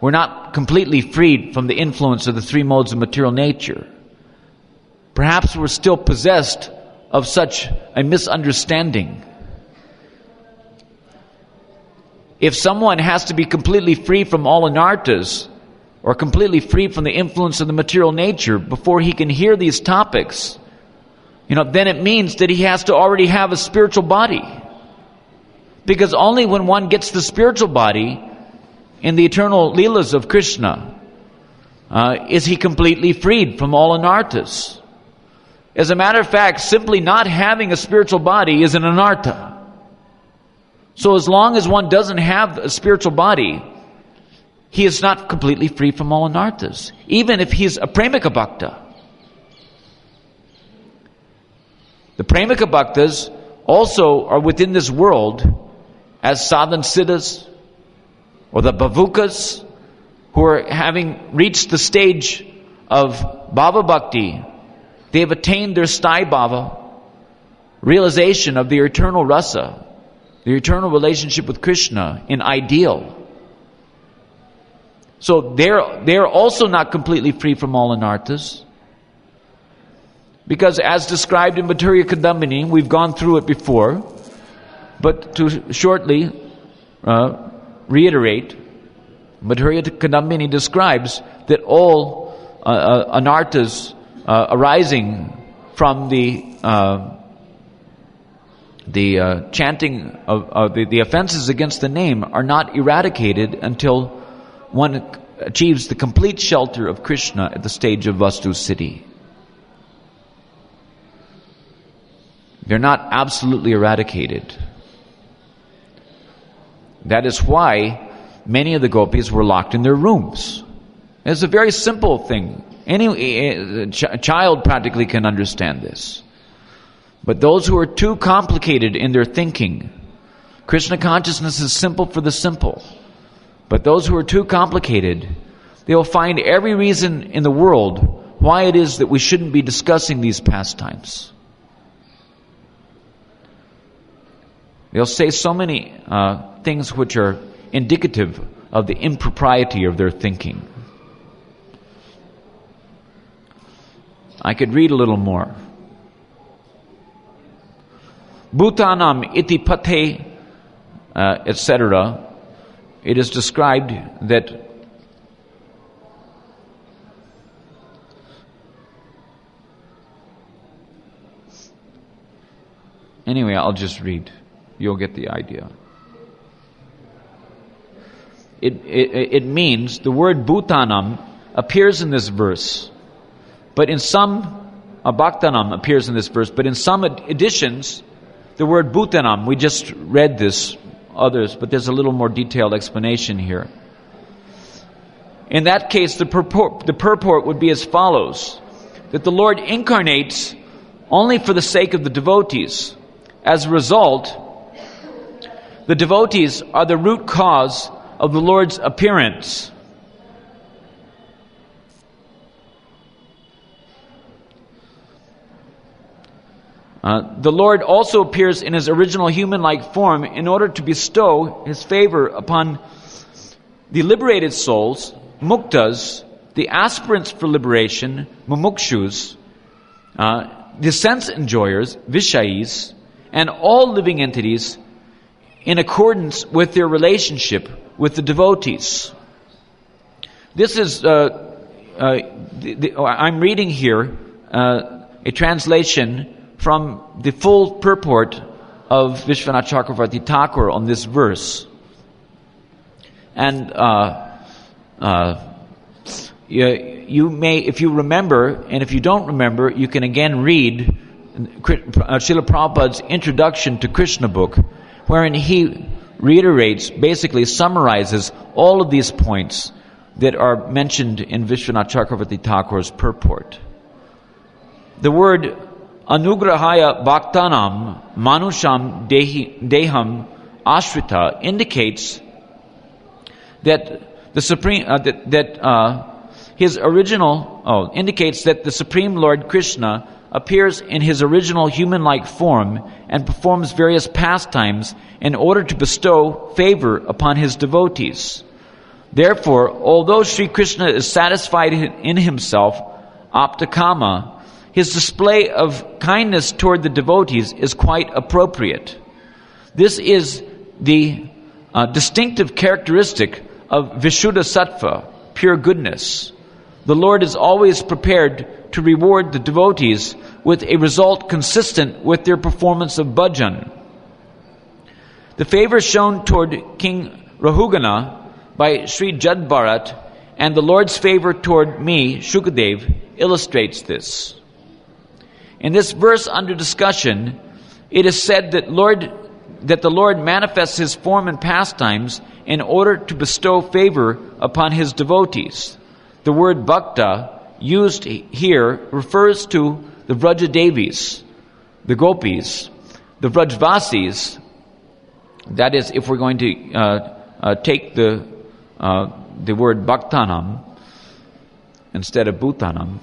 We're not completely freed from the influence of the three modes of material nature. Perhaps we're still possessed of such a misunderstanding. If someone has to be completely free from all anartas, or completely free from the influence of the material nature before he can hear these topics, then it means that he has to already have a spiritual body. Because only when one gets the spiritual body in the eternal leelas of Krishna is he completely freed from all anartas. As a matter of fact, simply not having a spiritual body is an anartha. So as long as one doesn't have a spiritual body, he is not completely free from all anarthas, even if he's a premika bhakta. The premika bhaktas also are within this world as sadhan siddhas, or the bhavukas, who are having reached the stage of bhava bhakti. They have attained their sthai bhava, realization of the eternal rasa, the eternal relationship with Krishna in ideal. So they're also not completely free from all anarthas. Because as described in Madhurya Kadambini, we've gone through it before, but to shortly reiterate, Madhurya Kadambini describes that all anarthas arising from the chanting of the offenses against the name are not eradicated until one achieves the complete shelter of Krishna at the stage of Vastu Siddhi. They're not absolutely eradicated. That is why many of the gopis were locked in their rooms. It's a very simple thing. Any child practically can understand this. But those who are too complicated in their thinking, Krishna consciousness is simple for the simple. But those who are too complicated, they will find every reason in the world why it is that we shouldn't be discussing these pastimes. They'll say so many things which are indicative of the impropriety of their thinking. I could read a little more. Bhutanam iti pate, etc. It is described that anyway, I'll just read. You'll get the idea. It means, the word bhutanam appears in this verse, but in some, bhaktanam appears in this verse, but in some editions, the word bhutanam, we just read this, others, but there's a little more detailed explanation here. In that case, the purport would be as follows, that the Lord incarnates only for the sake of the devotees. As a result, the devotees are the root cause of the Lord's appearance. The Lord also appears in His original human-like form in order to bestow His favor upon the liberated souls, muktas, the aspirants for liberation, mumukshus, the sense enjoyers, vishayis, and all living entities in accordance with their relationship with the devotees. This is, I'm reading here a translation from the full purport of Vishwanath Chakravarti Thakur on this verse. And you may, if you remember, and if you don't remember, you can again read Srila Prabhupada's introduction to Krishna book, wherein he reiterates, basically summarizes all of these points that are mentioned in Vishwanath Chakravarti Thakur's purport. The word anugrahaya bhaktanam manusham deham ashrita indicates that the supreme indicates that the Supreme Lord Krishna appears in his original human-like form and performs various pastimes in order to bestow favor upon his devotees. Therefore, although Sri Krishna is satisfied in himself, aptakama, his display of kindness toward the devotees is quite appropriate. This is the distinctive characteristic of Vishuddha Sattva, pure goodness. The Lord is always prepared to reward the devotees with a result consistent with their performance of bhajan. The favor shown toward King Rahugana by Sri Jad Bharat and the Lord's favor toward me, Shukadev, illustrates this. In this verse under discussion, it is said that the Lord manifests his form and pastimes in order to bestow favor upon his devotees. The word bhakta used here refers to the Vrajadevis, the gopis, the Vrajvasis. That is, if we're going to take the word bhaktanam instead of bhutanam.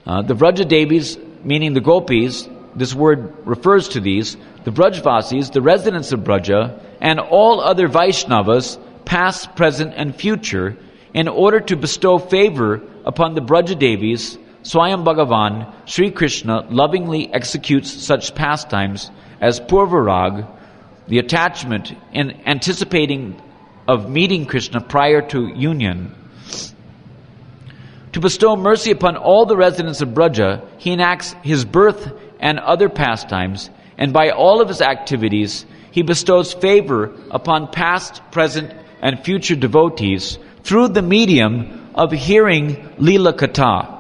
The Vrajadevis, meaning the gopis, this word refers to these, the Brajvasis, the residents of Braja, and all other Vaishnavas, past, present, and future, in order to bestow favor upon the Brajadevis. Swayam Bhagavan, Sri Krishna, lovingly executes such pastimes as Purvarag, the attachment in anticipating of meeting Krishna prior to union. To bestow mercy upon all the residents of Braja, he enacts his birth and other pastimes, and by all of his activities, he bestows favor upon past, present, and future devotees through the medium of hearing Leela Katha.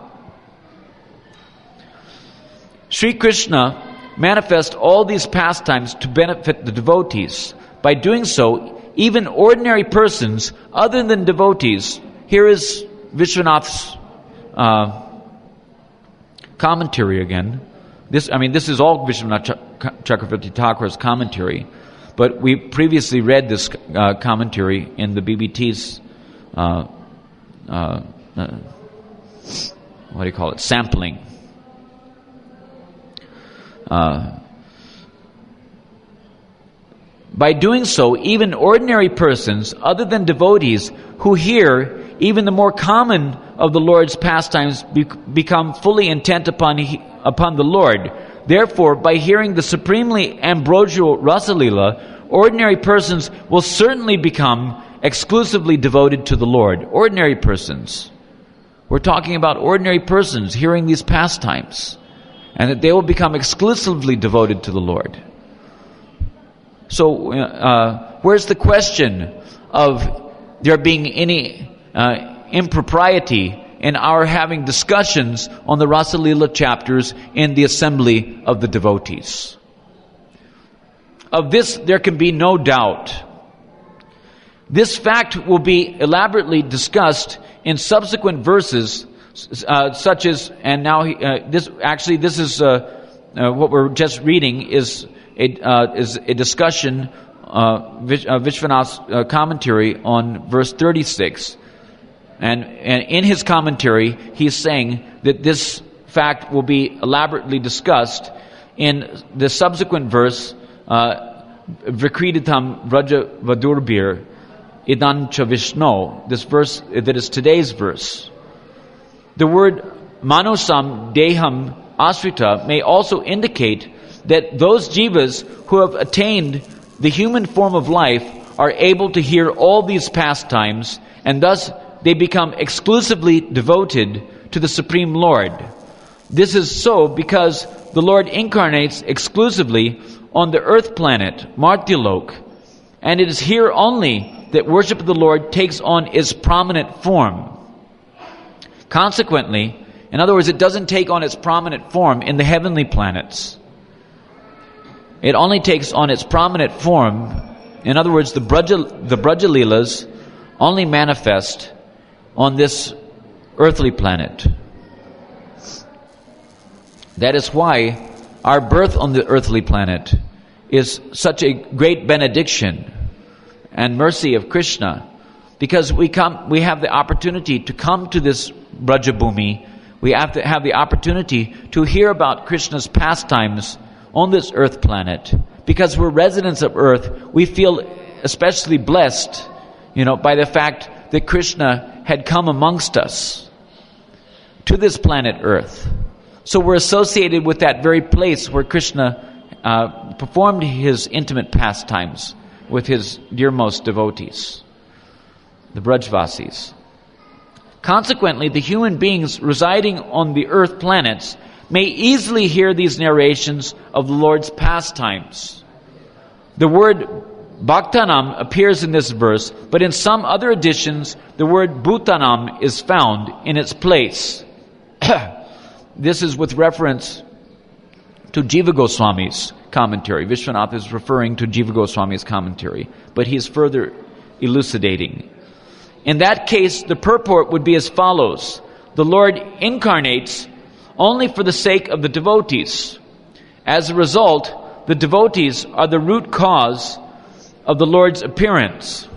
Sri Krishna manifests all these pastimes to benefit the devotees. By doing so, even ordinary persons other than devotees, here is Vishwanath's commentary again. This is all Vishwanath Chakravarti Thakur's commentary, but we previously read this commentary in the BBT's sampling. By doing so, even ordinary persons, other than devotees, who hear even the more common of the Lord's pastimes become fully intent upon the Lord. Therefore, by hearing the supremely ambrosial Rasalila, ordinary persons will certainly become exclusively devoted to the Lord. Ordinary persons. We're talking about ordinary persons hearing these pastimes, and that they will become exclusively devoted to the Lord. So, where's the question of there being any impropriety in our having discussions on the Rasalila chapters in the assembly of the devotees? Of this, there can be no doubt. This fact will be elaborately discussed in subsequent verses, such as, and now this is what we're just reading is a discussion, Vishwanath's commentary on verse 36. And in his commentary, he's saying that this fact will be elaborately discussed in the subsequent verse, Vikriditam Vraja Vadurbir, idan cha Vishno, this verse that is today's verse. The word manusam deham asrita may also indicate that those jivas who have attained the human form of life are able to hear all these pastimes, and thus they become exclusively devoted to the Supreme Lord. This is so because the Lord incarnates exclusively on the earth planet, Martyalok, and it is here only that worship of the Lord takes on its prominent form. Consequently, in other words, it doesn't take on its prominent form in the heavenly planets. It only takes on its prominent form, in other words, the Braja Leelas only manifest on this earthly planet. That is why our birth on the earthly planet is such a great benediction and mercy of Krishna, because we have the opportunity to come to this Brajabhumi. We have to have the opportunity to hear about Krishna's pastimes on this earth planet. Because we're residents of earth, we feel especially blessed, by the fact that Krishna had come amongst us to this planet earth. So we're associated with that very place where Krishna performed his intimate pastimes with his dearmost devotees, the Brajvasis. Consequently, the human beings residing on the earth planets may easily hear these narrations of the Lord's pastimes. The word Bhaktanam appears in this verse, but in some other editions, the word Bhutanam is found in its place. This is with reference to Jiva Goswami's commentary. Vishwanath is referring to Jiva Goswami's commentary, but he is further elucidating. In that case, the purport would be as follows. The Lord incarnates only for the sake of the devotees. As a result, the devotees are the root cause of the Lord's appearance.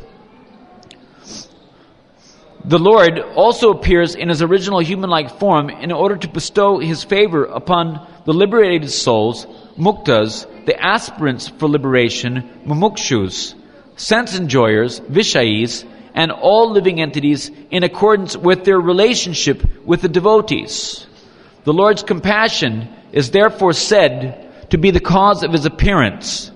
The Lord also appears in his original human-like form in order to bestow his favor upon the liberated souls, muktas, the aspirants for liberation, mumukshus, sense enjoyers, vishayis, and all living entities in accordance with their relationship with the devotees. The Lord's compassion is therefore said to be the cause of his appearance.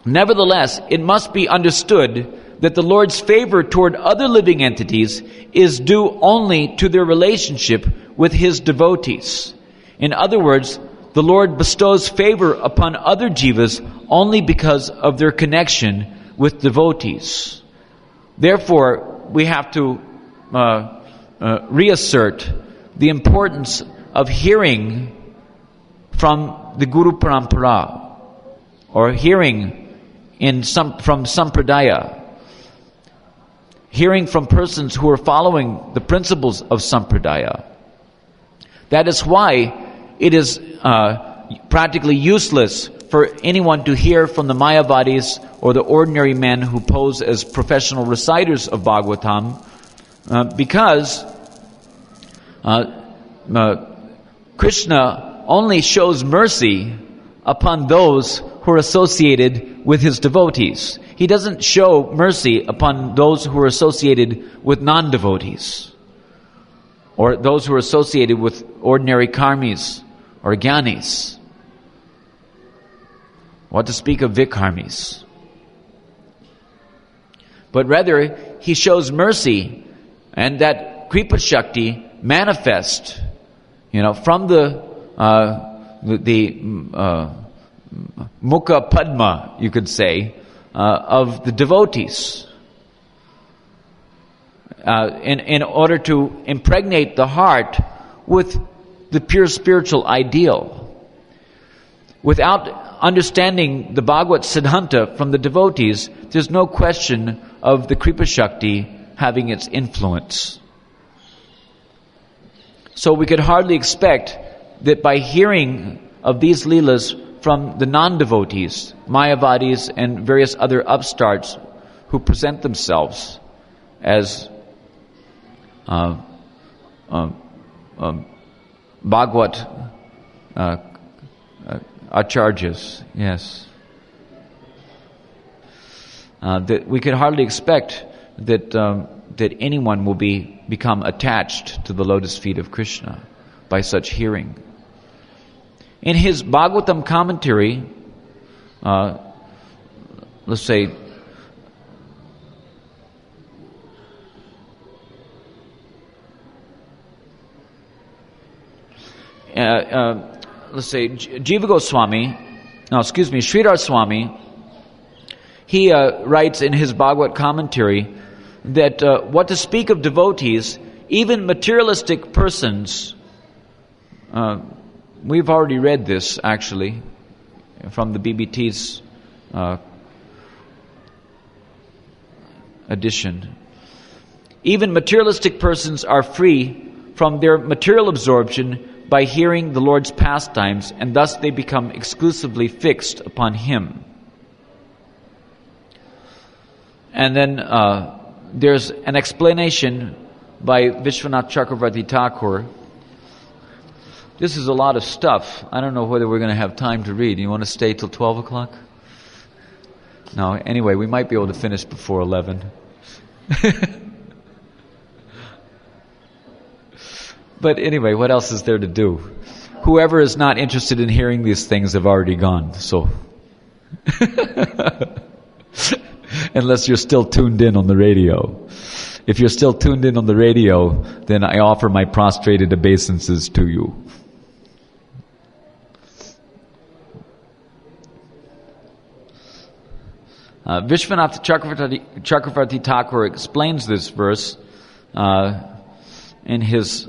Nevertheless, it must be understood that the Lord's favor toward other living entities is due only to their relationship with his devotees. In other words, the Lord bestows favor upon other jivas only because of their connection with devotees. Therefore, we have to reassert the importance of hearing from the Guru Parampara, or hearing from Sampradaya, hearing from persons who are following the principles of Sampradaya. That is why it is practically useless for anyone to hear from the Mayavadis or the ordinary men who pose as professional reciters of Bhagavatam, because Krishna only shows mercy upon those who are associated with his devotees. He doesn't show mercy upon those who are associated with non-devotees, or those who are associated with ordinary karmis or jnanis. What to speak of vikarmis? But rather, he shows mercy, and that Kripa Shakti manifest, from the Mukha Padma, you could say, of the devotees, in order to impregnate the heart with the pure spiritual ideal. Without understanding the Bhagavad Siddhanta from the devotees, there's no question of the Kripa Shakti having its influence. So we could hardly expect that by hearing of these leelas from the non-devotees, Mayavadis and various other upstarts who present themselves as Bhagavad acharyas, yes. that we could hardly expect that anyone will become attached to the lotus feet of Krishna by such hearing. In his Bhagavatam commentary, let's say, Jiva Goswami, Sridhar Swami, he writes in his Bhagavad commentary that what to speak of devotees, even materialistic persons, we've already read this actually from the BBT's edition. Even materialistic persons are free from their material absorption by hearing the Lord's pastimes, and thus they become exclusively fixed upon Him. And then there's an explanation by Vishwanath Chakravarti Thakur. This is a lot of stuff. I don't know whether we're going to have time to read. You want to stay till 12 o'clock? No, anyway, we might be able to finish before 11. But anyway, what else is there to do? Whoever is not interested in hearing these things have already gone, so. Unless you're still tuned in on the radio. If you're still tuned in on the radio, then I offer my prostrated obeisances to you. Vishwanath Chakravarti Thakur explains this verse in his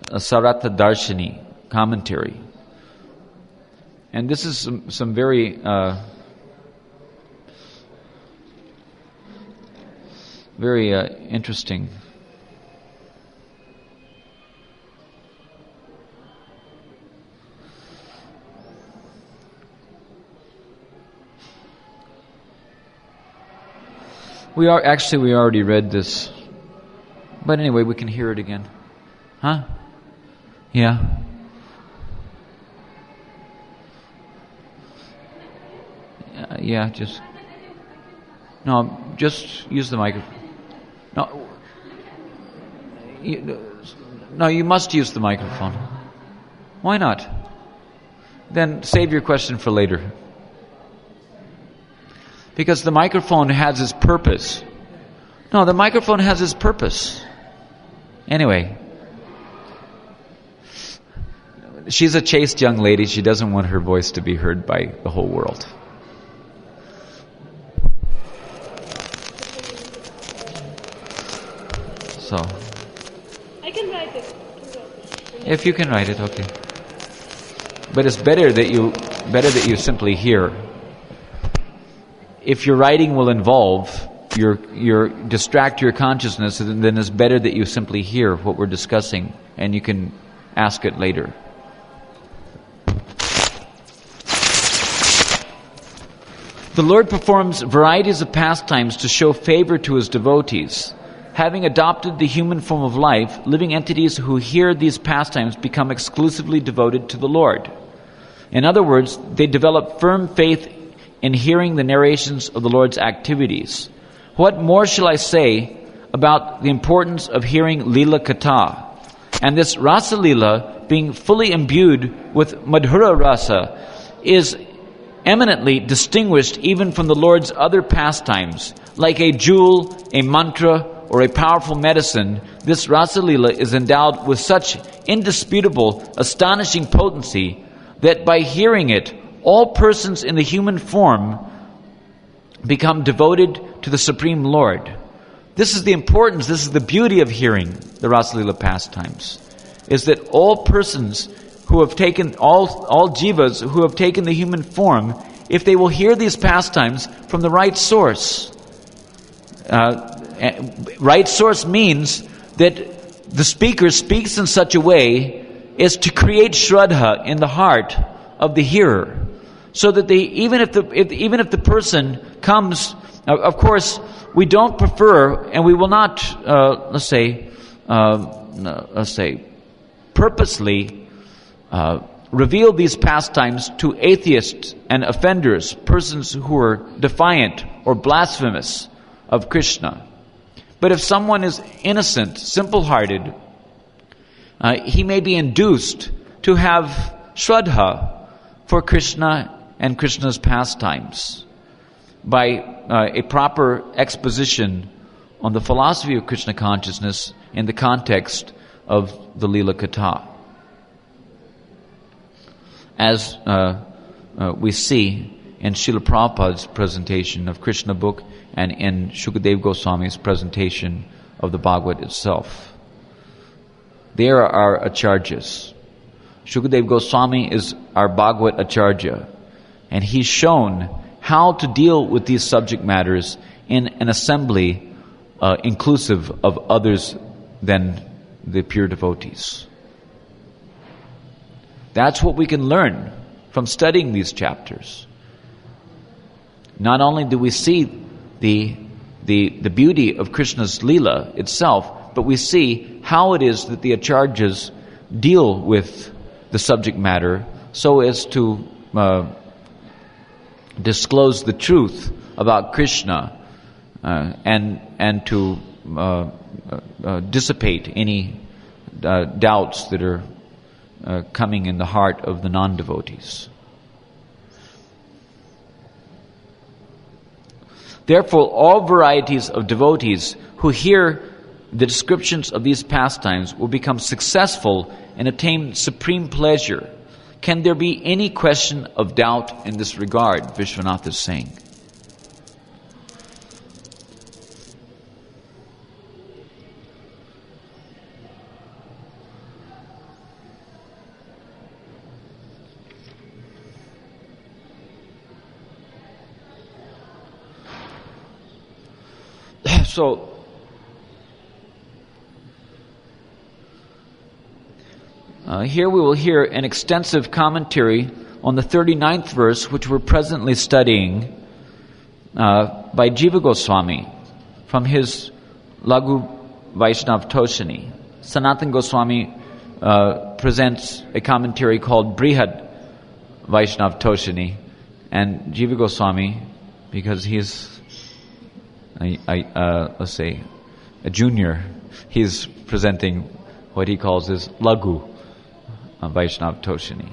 Sarata Darshini commentary. And this is some very interesting. We already read this. But anyway, we can hear it again. Huh? Yeah. Yeah, just use the microphone. No, you must use the microphone. Why not? Then save your question for later. Because the microphone has its purpose. No, the microphone has its purpose. Anyway. She's a chaste young lady. She doesn't want her voice to be heard by the whole world. So. I can write it. If you can write it, okay. But it's better that you simply hear. If your writing will involve distract your consciousness, then it's better that you simply hear what we're discussing, and you can ask it later. The Lord performs varieties of pastimes to show favor to His devotees. Having adopted the human form of life, living entities who hear these pastimes become exclusively devoted to the Lord. In other words, they develop firm faith in hearing the narrations of the Lord's activities. What more shall I say about the importance of hearing Leela Katha? And this Rasa Leela, being fully imbued with Madhura Rasa, is eminently distinguished even from the Lord's other pastimes. Like a jewel, a mantra, or a powerful medicine, this Rasa Leela is endowed with such indisputable, astonishing potency that by hearing it, all persons in the human form become devoted to the Supreme Lord. This is the importance, this is the beauty of hearing the Rasa Leela pastimes, is that all persons who have taken, all jivas who have taken the human form, if they will hear these pastimes from the right source. Right source means that the speaker speaks in such a way as to create shraddha in the heart of the hearer, so that even if the person comes, of course, we don't prefer, and we will not, purposely reveal these pastimes to atheists and offenders, persons who are defiant or blasphemous of Krishna. But if someone is innocent, simple-hearted, he may be induced to have Shraddha for Krishna and Krishna's pastimes by a proper exposition on the philosophy of Krishna consciousness in the context of the Leela Katha. As we see in Srila Prabhupāda's presentation of Krishna book and in Shukadeva Goswami's presentation of the Bhagavad itself. They are our acharyas. Shukadeva Goswami is our Bhagavad acharya, and he's shown how to deal with these subject matters in an assembly inclusive of others than the pure devotees. That's what we can learn from studying these chapters. Not only do we see the beauty of Krishna's Leela itself, but we see how it is that the acharyas deal with the subject matter so as to disclose the truth about Krishna and to dissipate any doubts that are coming in the heart of the non-devotees. Therefore, all varieties of devotees who hear the descriptions of these pastimes will become successful and attain supreme pleasure. Can there be any question of doubt in this regard? Vishwanath is saying. So, here we will hear an extensive commentary on the 39th verse, which we're presently studying by Jiva Goswami from his Laghu Vaishnav Toshini. Sanatana Goswami presents a commentary called Brihad Vaishnav Toshini, and Jiva Goswami, because he's let's say a junior, he's presenting what he calls his Laghu Vaishnav Toshini.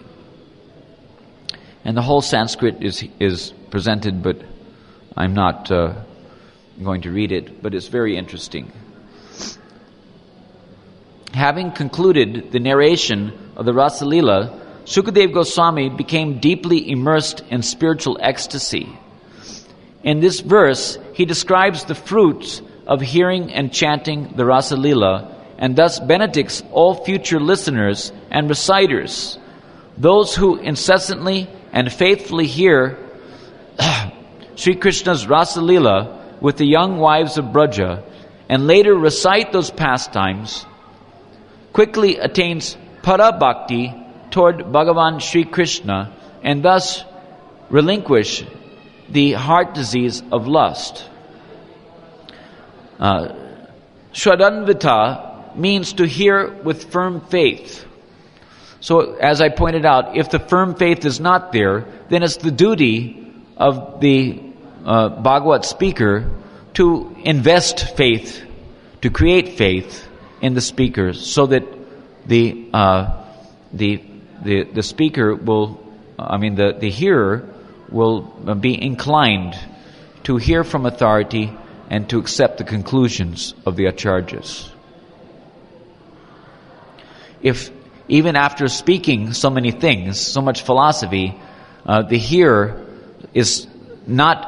And the whole Sanskrit is presented, but I'm not going to read it, but it's very interesting. Having concluded the narration of the Rasa Leela, Shukadeva Goswami became deeply immersed in spiritual ecstasy. In this verse, he describes the fruits of hearing and chanting the Rasa Leela, and thus benedicts all future listeners and reciters, those who incessantly and faithfully hear Sri Krishna's Rasa Leela with the young wives of Braja, and later recite those pastimes, quickly attains para bhakti toward Bhagavan Sri Krishna, and thus relinquish the heart disease of lust. Shraddhanvita means to hear with firm faith. So, as I pointed out, if the firm faith is not there, then it's the duty of the Bhagavat speaker to invest faith, to create faith in the speaker, so that the speaker will, the hearer will be inclined to hear from authority and to accept the conclusions of the acharyas. If even after speaking so many things, so much philosophy, the hearer is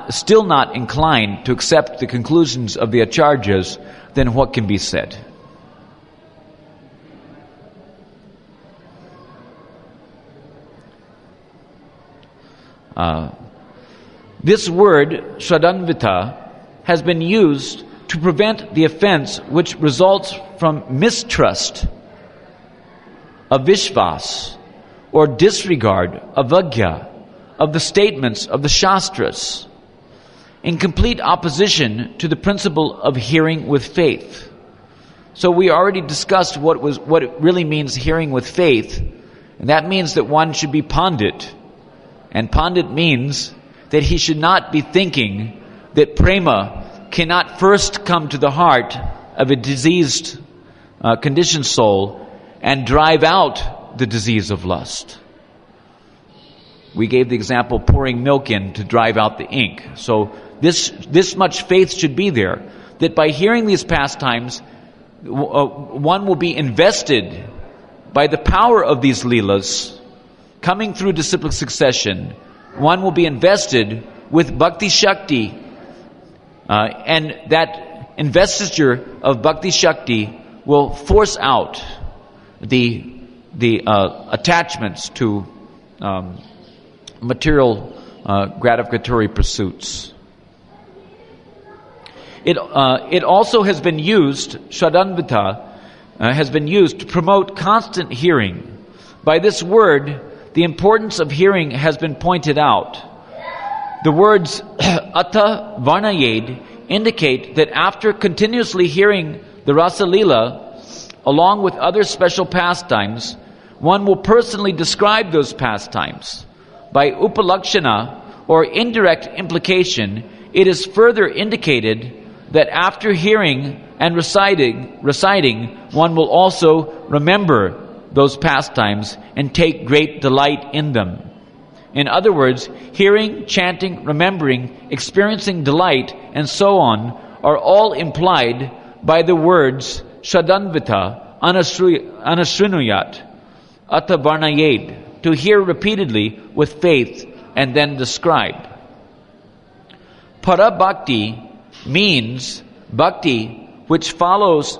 still not inclined to accept the conclusions of the acharyas, then what can be said? This word, Shraddhanvita, has been used to prevent the offense which results from mistrust, avishvas, or disregard, avagya, of the statements of the Shastras, in complete opposition to the principle of hearing with faith. So we already discussed what it really means hearing with faith, And that means that one should be pandit. And pandit means that he should not be thinking that prema cannot first come to the heart of a diseased, conditioned soul and drive out the disease of lust. We gave the example pouring milk in to drive out the ink. So this much faith should be there, that by hearing these pastimes, one will be invested by the power of these leelas coming through disciplic succession. One will be invested with bhakti shakti, and that investiture of bhakti shakti will force out the attachments to material gratificatory pursuits. It also has been used, Shraddhanvita has been used to promote constant hearing. By this word, the importance of hearing has been pointed out. The words Atta Varnayed indicate that after continuously hearing the Rasa Leela, along with other special pastimes, one will personally describe those pastimes. By upalakshana, or indirect implication, it is further indicated that after hearing and reciting, one will also remember those pastimes and take great delight in them. In other words, hearing, chanting, remembering, experiencing delight, and so on are all implied by the words Shraddhanvita Anasrinuyat Atta Varnayed, to hear repeatedly with faith and then describe. Para Bhakti means bhakti which follows,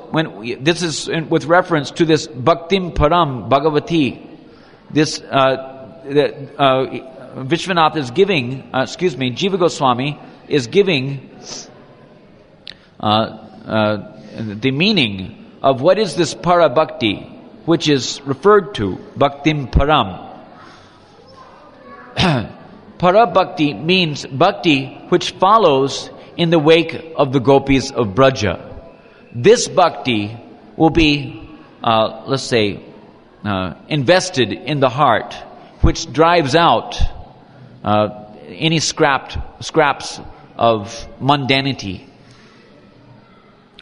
this is with reference to this Bhaktim Param Bhagavati. This Vishwanath is giving, Jiva Goswami is giving the meaning of what is this Para Bhakti, which is referred to, Bhaktim Param. Para Bhakti means bhakti which follows in the wake of the gopis of Braja. This bhakti will be, invested in the heart, which drives out any scraps of mundanity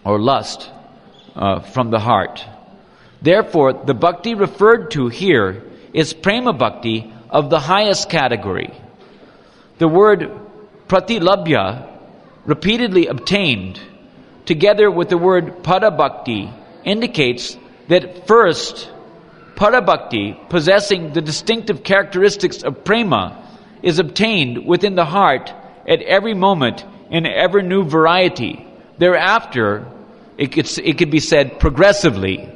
or lust from the heart. Therefore, the bhakti referred to here is prema bhakti of the highest category. The word pratilabhya, repeatedly obtained, together with the word parabhakti, indicates that first, parabhakti, possessing the distinctive characteristics of prema, is obtained within the heart at every moment in every new variety. Thereafter, it could be said progressively,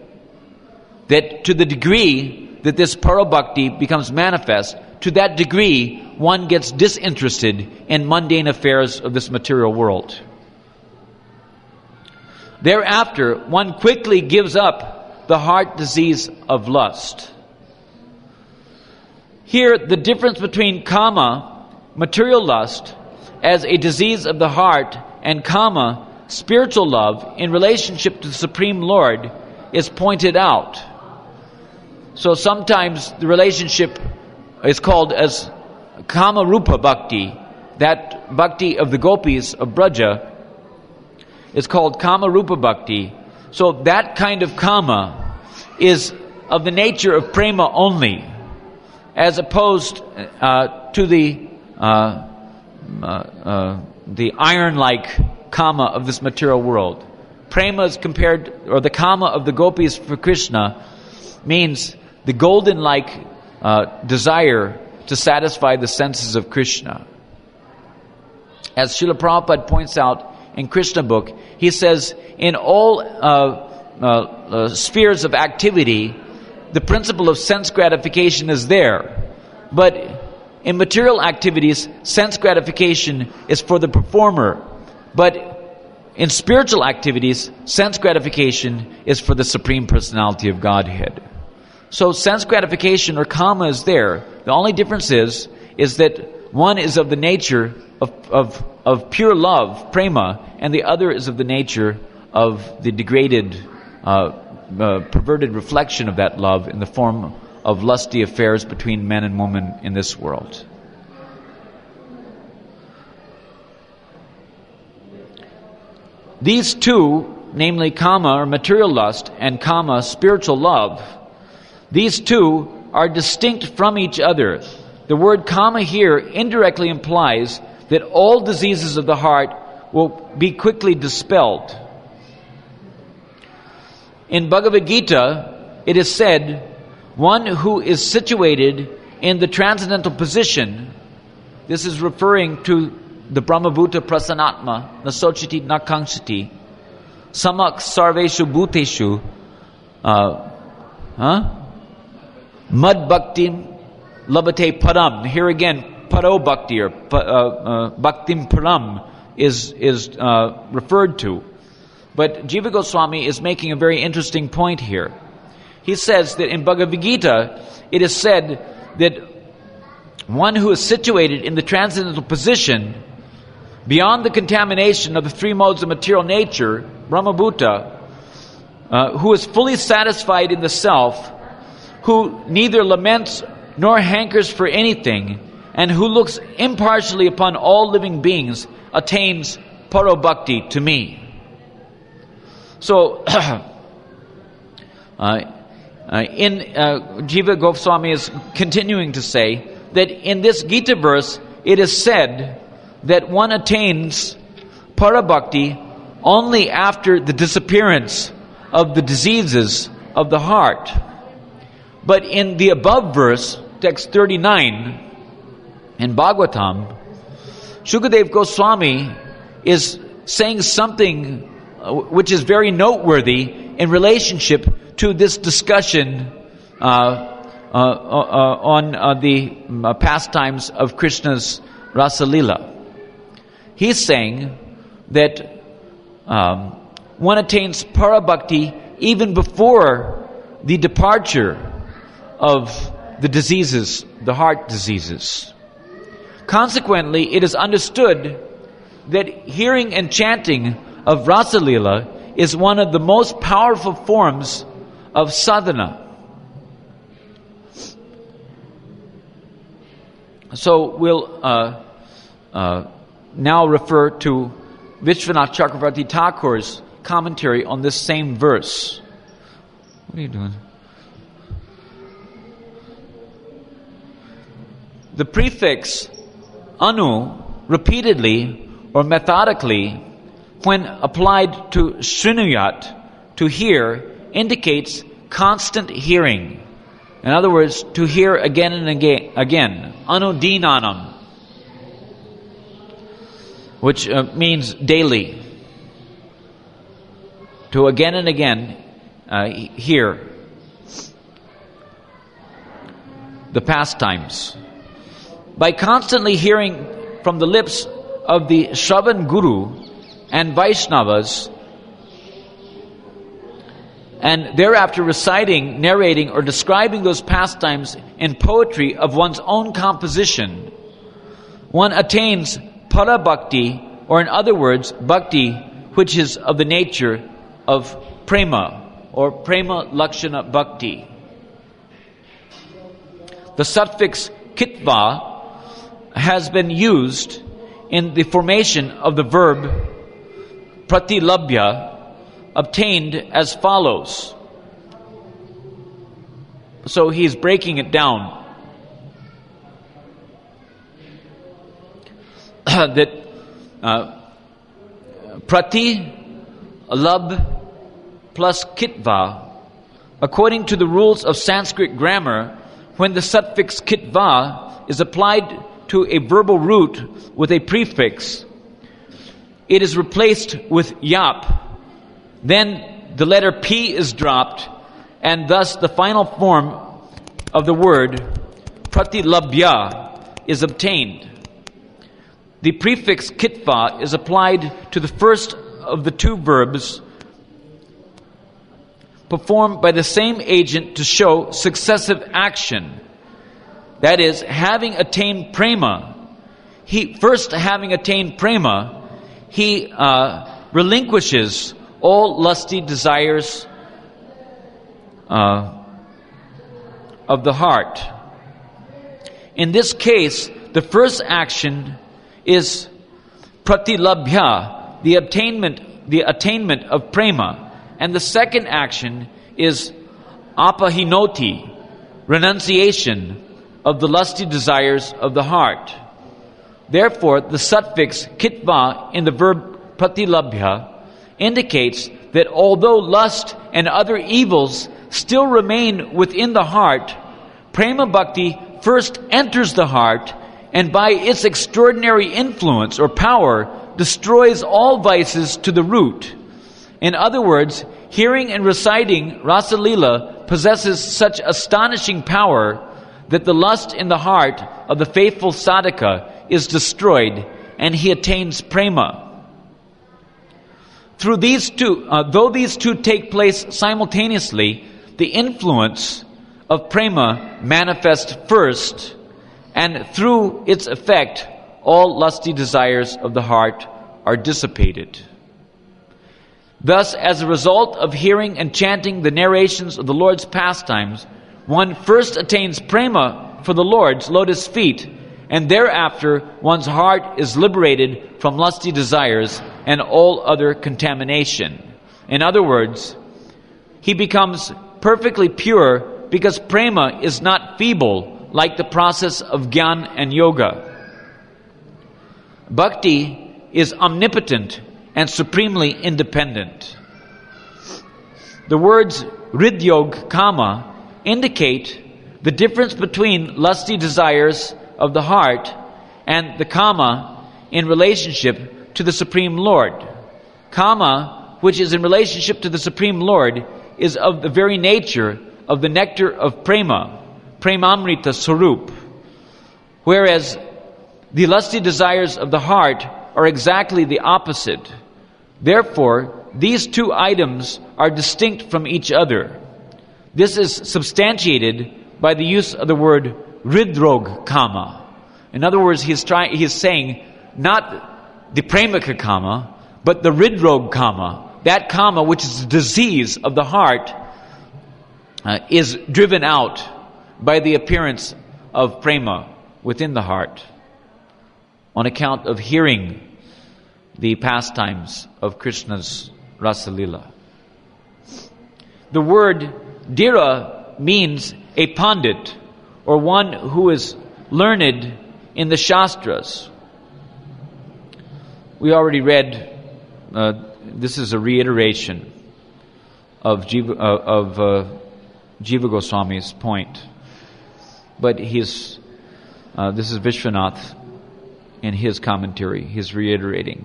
that to the degree that this parabhakti becomes manifest, to that degree one gets disinterested in mundane affairs of this material world. Thereafter, one quickly gives up the heart disease of lust. Here, the difference between kama, material lust, as a disease of the heart, and kama, spiritual love, in relationship to the Supreme Lord, is pointed out. So sometimes the relationship is called as kama rupa bhakti. That bhakti of the gopis of Braja is called kama rupa bhakti. So that kind of kama is of the nature of prema only, as opposed to the iron-like kama of this material world. Prema is compared, or the kama of the gopis for Krishna, means the golden-like desire to satisfy the senses of Krishna. As Srila Prabhupada points out in Krishna book, he says, in all spheres of activity, the principle of sense gratification is there. But in material activities, sense gratification is for the performer. But in spiritual activities, sense gratification is for the Supreme Personality of Godhead. So sense gratification or kama is there. The only difference is that one is of the nature of pure love, prema, and the other is of the nature of the degraded, perverted reflection of that love in the form of lusty affairs between men and women in this world. These two, namely kama or material lust and kama spiritual love, these two are distinct from each other. The word kama here indirectly implies that all diseases of the heart will be quickly dispelled. In Bhagavad Gita, it is said, one who is situated in the transcendental position, this is referring to the Brahmabhuta Prasanatma, Nasochiti Nakanshiti, Samak Sarveshu Bhuteshu, Mad Bhaktim Labate Param. Here again, Paro Bhakti or Bhaktim Param is referred to. But Jiva Goswami is making a very interesting point here. He says that in Bhagavad Gita, it is said that one who is situated in the transcendental position, beyond the contamination of the three modes of material nature, Brahmabhuta, who is fully satisfied in the self, who neither laments nor hankers for anything, and who looks impartially upon all living beings, attains Paro Bhakti to me. So, Jiva Goswami is continuing to say that in this Gita verse, it is said that one attains Parabhakti only after the disappearance of the diseases of the heart. But in the above verse, text 39, in Bhagavatam, Shukadev Goswami is saying something which is very noteworthy in relationship to this discussion on the pastimes of Krishna's Rasalila. He's saying that one attains Parabhakti even before the departure of the diseases, the heart diseases. Consequently, it is understood that hearing and chanting of Rasalila is one of the most powerful forms of sadhana. So we'll now refer to Vishwanath Chakravarti Thakur's commentary on this same verse. What are you doing? The prefix anu repeatedly or methodically, when applied to shrinuyat, to hear, indicates constant hearing. In other words, to hear again and again. Anudinanam, which means daily. To again and again hear the pastimes. By constantly hearing from the lips of the Shravan Guru and Vaishnavas, and thereafter reciting, narrating, or describing those pastimes in poetry of one's own composition, one attains Parabhakti, or in other words, Bhakti, which is of the nature of Prema, or Prema Lakshana Bhakti. The suffix kitva has been used in the formation of the verb pratilabhya, obtained as follows. So he's breaking it down. That prati, lab plus kitva, according to the rules of Sanskrit grammar, when the suffix kitva is applied to a verbal root with a prefix, it is replaced with yap. Then the letter P is dropped, and thus the final form of the word pratilabhya is obtained. The prefix kitva is applied to the first of the two verbs performed by the same agent to show successive action. That is, having attained prema, he relinquishes all lusty desires of the heart. In this case, the first action is pratilabhya, the attainment of prema, and the second action is apahinoti, renunciation of the lusty desires of the heart. Therefore, the suffix kitva in the verb pratilabhya indicates that although lust and other evils still remain within the heart, prema bhakti first enters the heart and by its extraordinary influence or power destroys all vices to the root. In other words, hearing and reciting Rasa Lila possesses such astonishing power that the lust in the heart of the faithful sadhaka is destroyed and he attains prema. Through these two, though these two take place simultaneously, the influence of prema manifests first, and through its effect, all lusty desires of the heart are dissipated. Thus, as a result of hearing and chanting the narrations of the Lord's pastimes, one first attains prema for the Lord's lotus feet, and thereafter one's heart is liberated from lusty desires and all other contamination. In other words, he becomes perfectly pure because prema is not feeble like the process of jnana and yoga. Bhakti is omnipotent and supremely independent. The words ridyog kama indicate the difference between lusty desires of the heart and the kama in relationship to the Supreme Lord. Kama, which is in relationship to the Supreme Lord, is of the very nature of the nectar of prema, premamrita sarup, whereas the lusty desires of the heart are exactly the opposite. Therefore, these two items are distinct from each other. This is substantiated by the use of the word ridrog kama. In other words, he is saying not the premika kama, but the ridrog kama. That kama, which is the disease of the heart, is driven out by the appearance of prema within the heart on account of hearing the pastimes of Krishna's Rasa Lila. The word dhira means a pandit, or one who is learned in the Shastras. We already read, this is a reiteration of Jiva Goswami's point. But this is Vishwanath in his commentary. He's reiterating.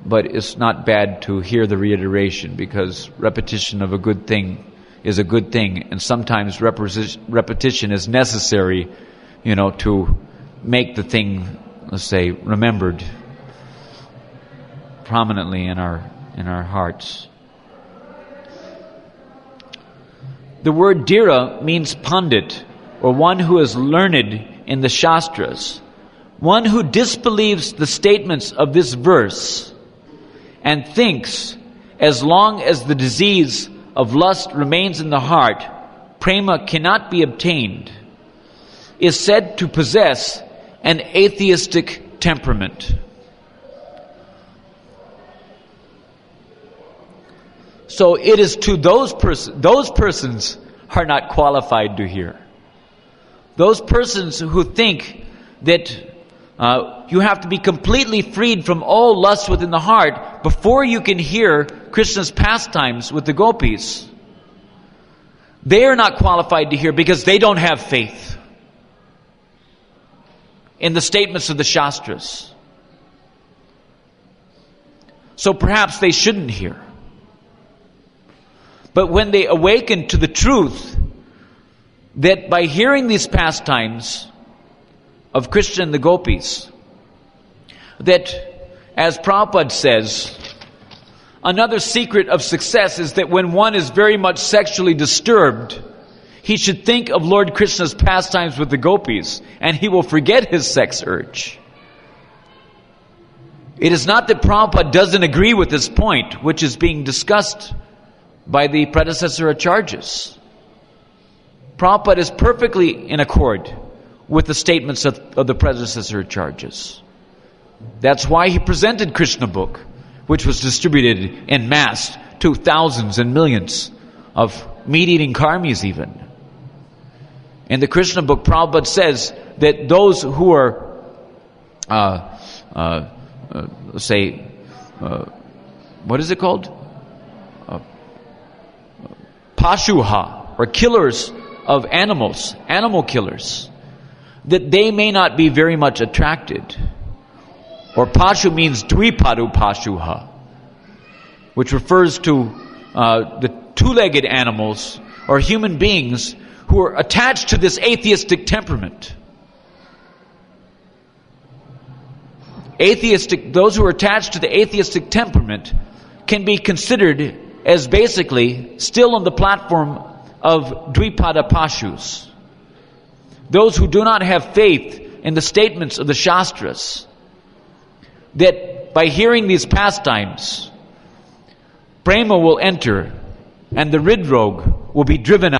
But it's not bad to hear the reiteration, because repetition of a good thing is a good thing, and sometimes repetition is necessary, to make the thing, let's say, remembered prominently in our hearts. The word dhira means pandit, or one who is learned in the Shastras, one who disbelieves the statements of this verse and thinks as long as the disease of lust remains in the heart, prema cannot be obtained, is said to possess an atheistic temperament. So it is to those persons are not qualified to hear. Those persons who think that you have to be completely freed from all lust within the heart before you can hear Krishna's pastimes with the gopis, they are not qualified to hear because they don't have faith in the statements of the Shastras. So perhaps they shouldn't hear. But when they awaken to the truth that by hearing these pastimes of Krishna and the gopis, that, as Prabhupada says, another secret of success is that when one is very much sexually disturbed, he should think of Lord Krishna's pastimes with the gopis, and he will forget his sex urge. It is not that Prabhupada doesn't agree with this point, which is being discussed by the predecessor acharyas. Prabhupada is perfectly in accord with the statements of the predecessor charges. That's why he presented Krishna book, which was distributed en masse to thousands and millions of meat-eating karmis even. In the Krishna book, Prabhupada says that those who are, what is it called? Pashuha, or killers of animals, animal killers, that they may not be very much attracted. Or Pashu means Dvipadu Pashuha, which refers to the two-legged animals or human beings who are attached to this atheistic temperament. Those who are attached to the atheistic temperament can be considered as basically still on the platform of Dvipada Pashus. Those who do not have faith in the statements of the Shastras, that by hearing these pastimes, prema will enter and the hridrog will be driven out.